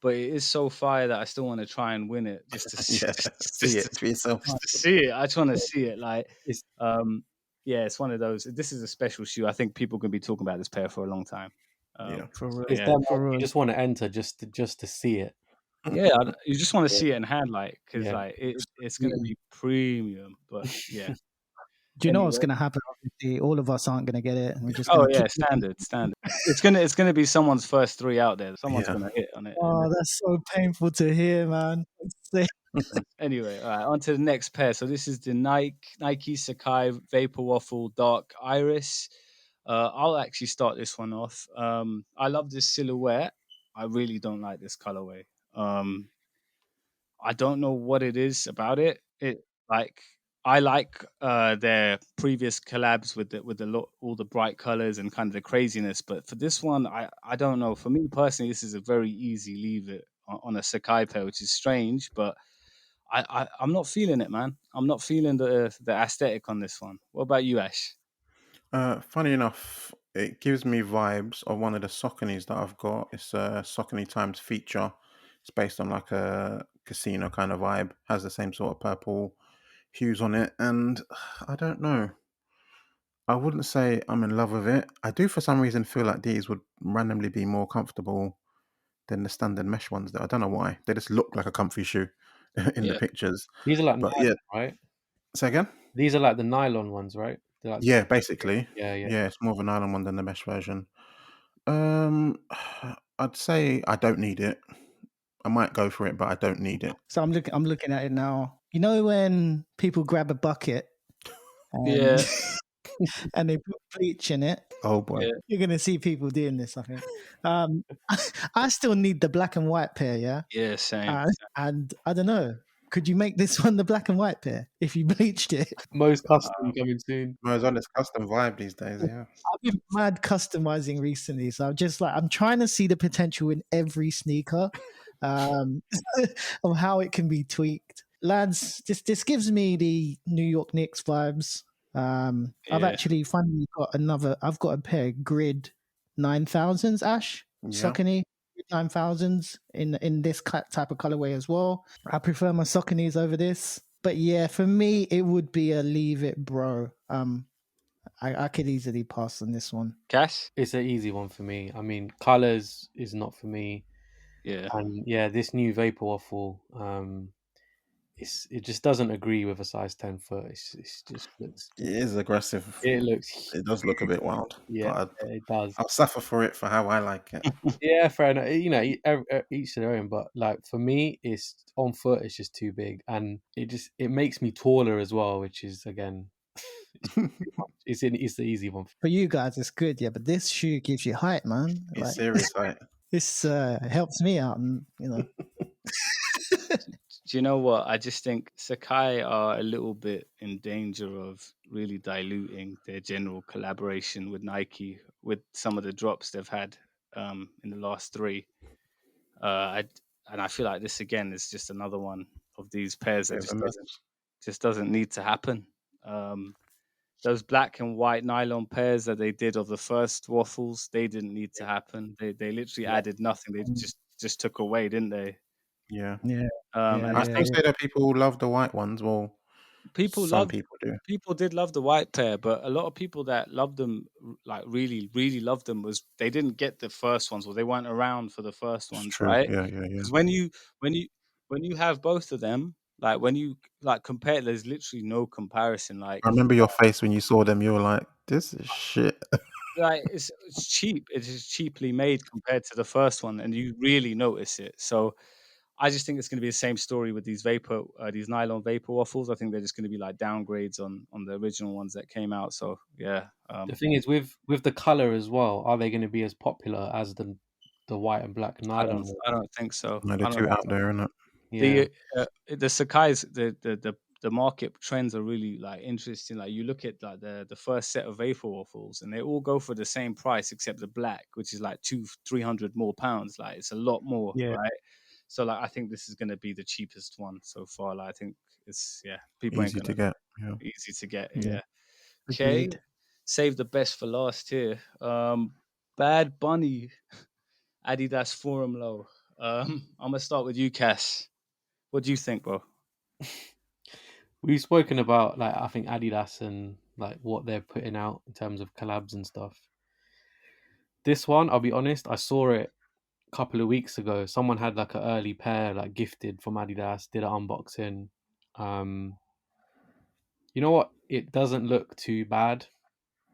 Speaker 3: but it is so fire that I still want to try and win it just to
Speaker 2: Yeah. See it for yourself.
Speaker 3: just to see it. I just want to see it. Like,
Speaker 4: It's
Speaker 3: yeah, it's one of those. This is a special shoe. I think people can be talking about this pair for a long time.
Speaker 2: Yeah.
Speaker 1: For real.
Speaker 4: it's
Speaker 3: Yeah.
Speaker 4: them,
Speaker 1: For
Speaker 4: you
Speaker 1: real.
Speaker 4: just want to enter just to see it.
Speaker 3: Yeah, you just want to
Speaker 4: Yeah.
Speaker 3: see it in hand, like, because
Speaker 4: Yeah.
Speaker 3: like it's gonna be premium. But yeah.
Speaker 1: Do you know what's
Speaker 3: Anyway.
Speaker 1: going to happen? Obviously, all of us aren't going to get it, and we're just
Speaker 3: Oh
Speaker 1: going to
Speaker 3: yeah,
Speaker 1: keep.
Speaker 3: standard. It's gonna be someone's first 3 out there. Someone's
Speaker 2: Yeah.
Speaker 3: gonna hit on it.
Speaker 1: Oh, that's so painful to hear, man.
Speaker 3: Anyway, all right, on to the next pair. So this is the Nike Sakai Vapor Waffle Dark Iris. I'll actually start this one off. I love this silhouette. I really don't like this colorway. I don't know what it is about it. Like I like their previous collabs with all the bright colors and kind of the craziness, but for this one, I don't know. For me personally, this is a very easy leave it on a Sakai pair, which is strange, but I'm not feeling it, man. I'm not feeling the aesthetic on this one. What about you, Ash?
Speaker 2: Funny enough, it gives me vibes of one of the Sauconys that I've got. It's a Saucony Times feature. It's based on like a casino kind of vibe. Has the same sort of purple hues on it, and I don't know. I wouldn't say I'm in love with it. I do, for some reason, feel like these would randomly be more comfortable than the standard mesh ones. That I don't know why. They just look like a comfy shoe in the
Speaker 3: Yeah.
Speaker 2: pictures.
Speaker 4: These are like
Speaker 2: But
Speaker 4: nylon,
Speaker 2: yeah,
Speaker 4: right?
Speaker 2: say again.
Speaker 4: These are like the nylon ones, right? They're like,
Speaker 2: Yeah, basically.
Speaker 4: yeah.
Speaker 2: Yeah, it's more of a nylon one than the mesh version. Um, I'd say I don't need it. I might go for it, but I don't need it.
Speaker 1: So I'm looking at it now. You know when people grab a bucket and,
Speaker 3: Yeah.
Speaker 1: and they put bleach in it?
Speaker 2: Oh boy.
Speaker 3: Yeah.
Speaker 1: You're gonna see people doing this, I think. I still need the black and white pair, yeah.
Speaker 3: Yeah, same.
Speaker 1: And I don't know. Could you make this one the black and white pair if you bleached it?
Speaker 4: most custom coming soon.
Speaker 2: No, it's on this custom vibe these days. Yeah.
Speaker 1: I've been mad customizing recently, so I'm trying to see the potential in every sneaker, of how it can be tweaked. Lads, this gives me the New York Knicks vibes. I've
Speaker 3: Yeah.
Speaker 1: actually finally got I've got a pair of Grid 9000s, Ash,
Speaker 2: Yeah.
Speaker 1: Saucony 9000s in this type of colorway as well. I prefer my Sauconys over this, but yeah, for me it would be a leave it, bro. I could easily pass on this one.
Speaker 3: Cass?
Speaker 4: It's an easy one for me. I mean, colors is not for me.
Speaker 3: Yeah.
Speaker 4: And yeah, this new Vapor Waffle, it just doesn't agree with a size 10 foot. It's just looks
Speaker 2: It is aggressive.
Speaker 4: it looks
Speaker 2: It does look a bit wild,
Speaker 4: yeah,
Speaker 2: but
Speaker 4: it does.
Speaker 2: I'll suffer for it for how I like it.
Speaker 4: Yeah, fair enough. You know, each to their own. But like for me, it's on foot. It's just too big, and it makes me taller as well, which is again, it's the easy one.
Speaker 1: For you guys, it's good, yeah. But this shoe gives you height, man.
Speaker 2: It's
Speaker 1: Like
Speaker 2: serious, right?
Speaker 1: this helps me out, and you know.
Speaker 3: Do you know what? I just think Sakai are a little bit in danger of really diluting their general collaboration with Nike with some of the drops they've had in the last three. I and I feel like this again is just another one of these pairs that
Speaker 2: Bit of a
Speaker 3: just doesn't need to happen. Um, those black and white nylon pairs that they did of the first waffles, they didn't need to happen. They literally
Speaker 4: Yeah.
Speaker 3: added nothing. They just took away, didn't they?
Speaker 2: Yeah.
Speaker 1: Yeah,
Speaker 3: And
Speaker 2: I
Speaker 3: I
Speaker 2: still
Speaker 3: think
Speaker 2: say that people love the white ones. Well,
Speaker 3: people
Speaker 2: some
Speaker 3: loved
Speaker 2: people do.
Speaker 3: people did love the white pair, but a lot of people that loved them, like really loved them, was they didn't get the first ones, or they weren't around for the first
Speaker 2: It's
Speaker 3: ones,
Speaker 2: true.
Speaker 3: right?
Speaker 2: Yeah, yeah, yeah.
Speaker 3: Because when you when you have both of them, like when you like compare, there's literally no comparison.
Speaker 2: I remember your face when you saw them. You were like, "This is shit."
Speaker 3: Like it's cheap. It is cheaply made compared to the first one, and you really notice it. So I just think it's going to be the same story with these nylon vapor waffles. I think they're just going to be like downgrades on the original ones that came out. So yeah,
Speaker 4: The thing is, with the color as well, are they going to be as popular as the white and black nylon ones?
Speaker 3: I don't think so.
Speaker 2: No, they're
Speaker 3: I don't
Speaker 2: too
Speaker 3: think
Speaker 2: out
Speaker 3: so.
Speaker 2: there, isn't it?
Speaker 4: Yeah,
Speaker 3: The Sakai's the market trends are really like interesting. Like you look at like the first set of vapor waffles, and they all go for the same price except the black, which is like 200-300 more pounds. Like it's a lot more,
Speaker 1: yeah,
Speaker 3: right? So like I think this is going to be the cheapest one so far. Like I think it's people ain't
Speaker 2: Easy to
Speaker 3: gonna
Speaker 2: get. Yeah.
Speaker 3: easy to get.
Speaker 1: yeah.
Speaker 3: Yeah. Okay.
Speaker 1: Agreed.
Speaker 3: Save the best for last here. Bad Bunny, Adidas Forum Low. I'm gonna start with you, Cass. What do you think, bro?
Speaker 4: we've spoken about like I think Adidas and like what they're putting out in terms of collabs and stuff. This one, I'll be honest, I saw it a couple of weeks ago. Someone had like an early pair like gifted from Adidas, did an unboxing. Um, you know what? It doesn't look too bad.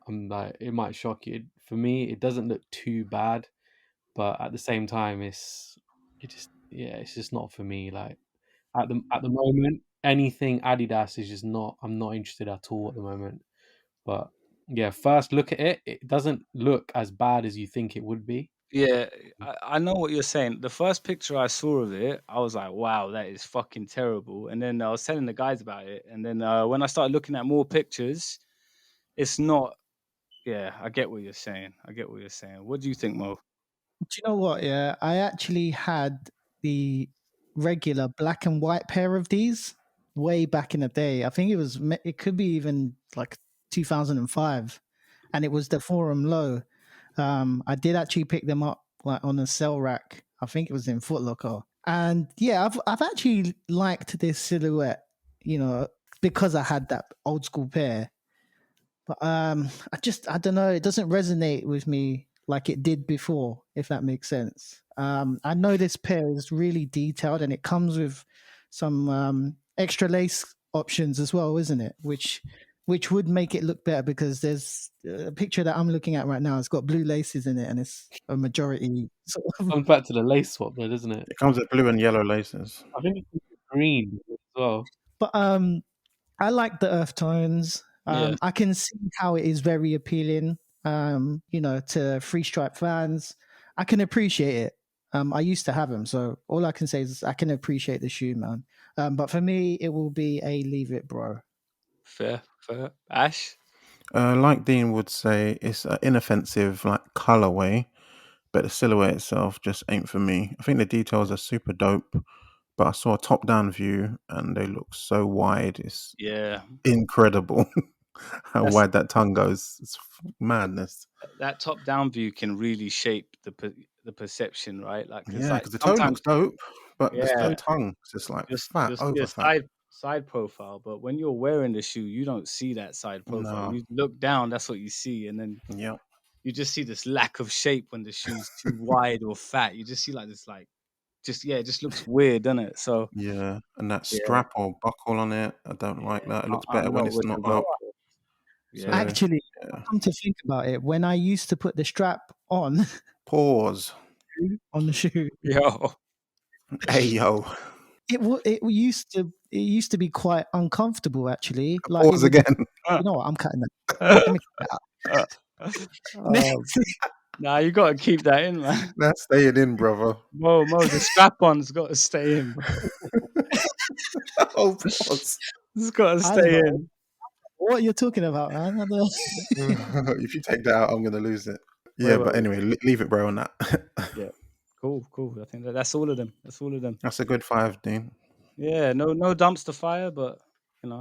Speaker 4: I'm like, it might shock you. For me, it doesn't look too bad, but at the same time, it's just not for me. Like at the moment, anything Adidas is just not. I'm not interested at all at the moment. But yeah, first look at it, it doesn't look as bad as you think it would be.
Speaker 3: Yeah, I know what you're saying. The first picture I saw of it, I was like, wow, that is fucking terrible. And then I was telling the guys about it. And then when I started looking at more pictures, it's not. Yeah, I get what you're saying. I get what you're saying. What do you think, Mo?
Speaker 1: Do you know what? Yeah, I actually had the regular black and white pair of these way back in the day. I think it could be even like 2005, and it was the Forum Low. I did actually pick them up like on a sell rack. I think it was in Foot Locker, and yeah, I've actually liked this silhouette. You know, because I had that old school pair. But I don't know, it doesn't resonate with me like it did before, if that makes sense. I know this pair is really detailed and it comes with some extra lace options as well, isn't it? Which would make it look better because there's a picture that I'm looking at right now. It's got blue laces in it and it's a majority sort of.
Speaker 4: Comes back to the lace swap, though, doesn't it?
Speaker 2: It comes with blue and yellow laces.
Speaker 4: I think it's green as well.
Speaker 1: But I like the earth tones.
Speaker 3: Yeah,
Speaker 1: I can see how it is very appealing, to Free Stripe fans. I can appreciate it. I used to have them, so all I can say is I can appreciate the shoe, man. But for me, it will be a leave it, bro.
Speaker 3: fair. Ash?
Speaker 2: Like Dean would say, it's an inoffensive like colorway, but the silhouette itself just ain't for me. I think the details are super dope, but I saw a top-down view and they look so wide. It's
Speaker 3: Yeah,
Speaker 2: incredible how
Speaker 3: that's
Speaker 2: wide that tongue goes. It's madness.
Speaker 3: that top-down view can really shape the perception, right? Like, because
Speaker 2: Yeah,
Speaker 3: like
Speaker 2: because the toe
Speaker 3: sometimes,
Speaker 2: looks dope, but the
Speaker 3: yeah,
Speaker 2: tongue is just like fat,
Speaker 3: you'll see a
Speaker 2: over fat.
Speaker 3: side profile, but when you're wearing the shoe, you don't see that side profile.
Speaker 2: No,
Speaker 3: You look down, that's what you see, and then
Speaker 2: yeah,
Speaker 3: you just see this lack of shape when the shoe's too wide or fat. You just see like this, like just looks weird, doesn't it? So
Speaker 2: Yeah, and that
Speaker 3: yeah,
Speaker 2: strap or buckle on it, I don't like that. It looks better
Speaker 3: I'm
Speaker 2: when
Speaker 3: not
Speaker 2: it's
Speaker 3: with
Speaker 2: not
Speaker 3: the
Speaker 2: up.
Speaker 3: Waffle.
Speaker 2: So,
Speaker 3: Yeah.
Speaker 1: Actually,
Speaker 2: yeah.
Speaker 1: come to think about it, when I used to put the strap on
Speaker 2: Pause.
Speaker 1: on the shoe,
Speaker 3: Yo.
Speaker 2: Hey, yo.
Speaker 1: it used to be quite uncomfortable actually. Like it
Speaker 2: Pause
Speaker 1: would,
Speaker 2: again.
Speaker 1: you know what? I'm cutting that. Let me cut that out.
Speaker 3: Nah, you got to keep that in, man.
Speaker 2: That's staying in, brother.
Speaker 3: Mo, the strap-on's got to stay in, bro.
Speaker 2: Oh, pause.
Speaker 3: It's got to
Speaker 1: I don't
Speaker 3: stay
Speaker 1: know
Speaker 3: in.
Speaker 1: what you're talking about, man. I don't-
Speaker 2: If you take that out, I'm going to lose it. Yeah, but
Speaker 3: Wait.
Speaker 2: anyway, leave it, bro, on that.
Speaker 3: Yeah. Cool. I think that's all of them.
Speaker 2: That's a good 5, Dean.
Speaker 3: Yeah, no dumpster fire, but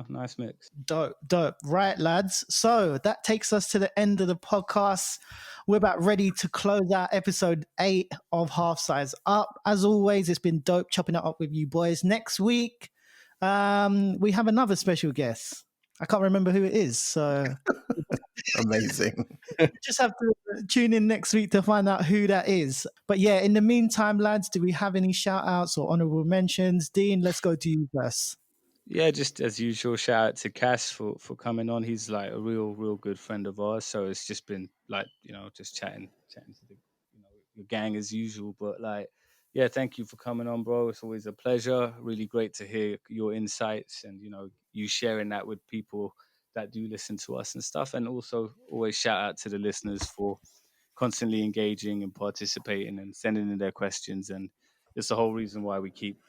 Speaker 3: nice mix.
Speaker 1: Dope. Right, lads. So that takes us to the end of the podcast. We're about ready to close out episode 8 of Half Size Up. As always, it's been dope chopping it up with you boys. Next week, we have another special guest. I can't remember who it is, so
Speaker 2: Amazing.
Speaker 1: just have to tune in next week to find out who that is. But yeah, in the meantime, lads, do we have any shout outs or honorable mentions? Dean, let's go to you first.
Speaker 3: Yeah, just as usual, shout out to Cass for coming on. He's like a real good friend of ours. So it's just been like, just chatting to the your gang as usual. But like, yeah, thank you for coming on, bro. It's always a pleasure. Really great to hear your insights and you sharing that with people that do listen to us and stuff. And also always shout out to the listeners for constantly engaging and participating and sending in their questions. And it's the whole reason why we keep,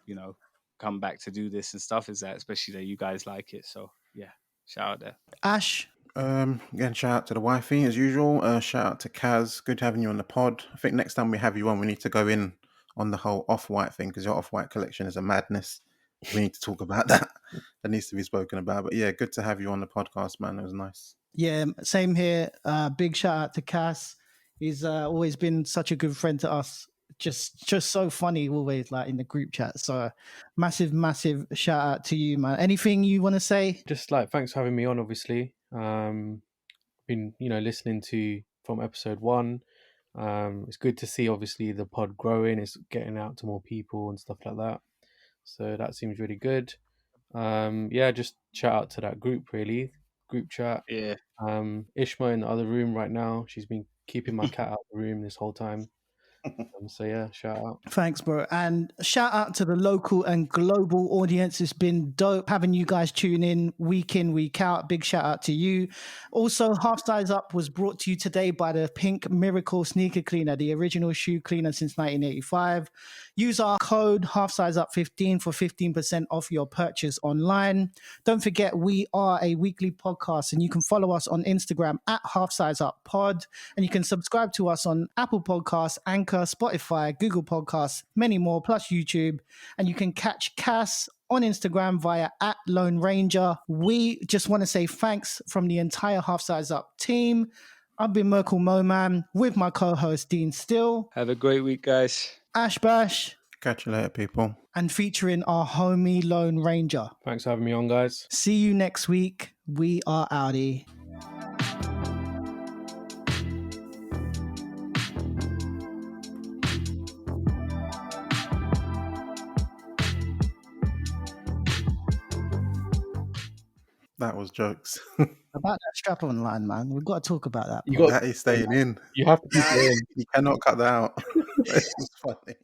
Speaker 3: come back to do this and stuff, is that especially that you guys like it. So yeah, shout out there.
Speaker 1: Ash,
Speaker 2: Again, shout out to the wifey as usual. Shout out to Kaz. Good having you on the pod. I think next time we have you on, we need to go in on the whole off-white thing because your off-white collection is a madness. We need to talk about that. That needs to be spoken about. But yeah, good to have you on the podcast, man. It was nice.
Speaker 1: yeah, same here. Big shout out to Cass. He's always been such a good friend to us. Just so funny always, like in the group chat. So massive shout out to you, man. Anything you want to say?
Speaker 4: Just like thanks for having me on. Obviously, been listening to from episode 1. It's good to see obviously the pod growing. It's getting out to more people and stuff like that. So that seems really good. Yeah, just shout out to that group chat.
Speaker 3: Yeah.
Speaker 4: Ishma in the other room right now. She's been keeping my cat out of the room this whole time. So yeah, shout out.
Speaker 1: Thanks, bro. And shout out to the local and global audience. It's been dope having you guys tune in, week out. Big shout out to you. Also, Half Size Up was brought to you today by the Pink Miracle Sneaker Cleaner, the original shoe cleaner since 1985. Use our code HalfSizeUp15 for 15% off your purchase online. Don't forget, we are a weekly podcast and you can follow us on Instagram at HalfSizeUpPod, and you can subscribe to us on Apple Podcasts, Anchor, Spotify, Google Podcasts, many more, plus YouTube. And you can catch Cass on Instagram via @Lone Ranger. We just want to say thanks from the entire Half Size Up team. I've been Merkel Moman with my co-host Dean Still,
Speaker 3: Have a great week, guys.
Speaker 1: Ash Bash,
Speaker 2: Catch you later, people.
Speaker 1: and featuring our homie Lone Ranger.
Speaker 4: Thanks for having me on, guys.
Speaker 1: See you next week. We are outie.
Speaker 2: That was jokes.
Speaker 1: About that strap-on line, man. We've got to talk about that.
Speaker 4: You got
Speaker 2: That is staying in.
Speaker 4: you have to keep it in.
Speaker 2: You cannot cut that out. It was funny.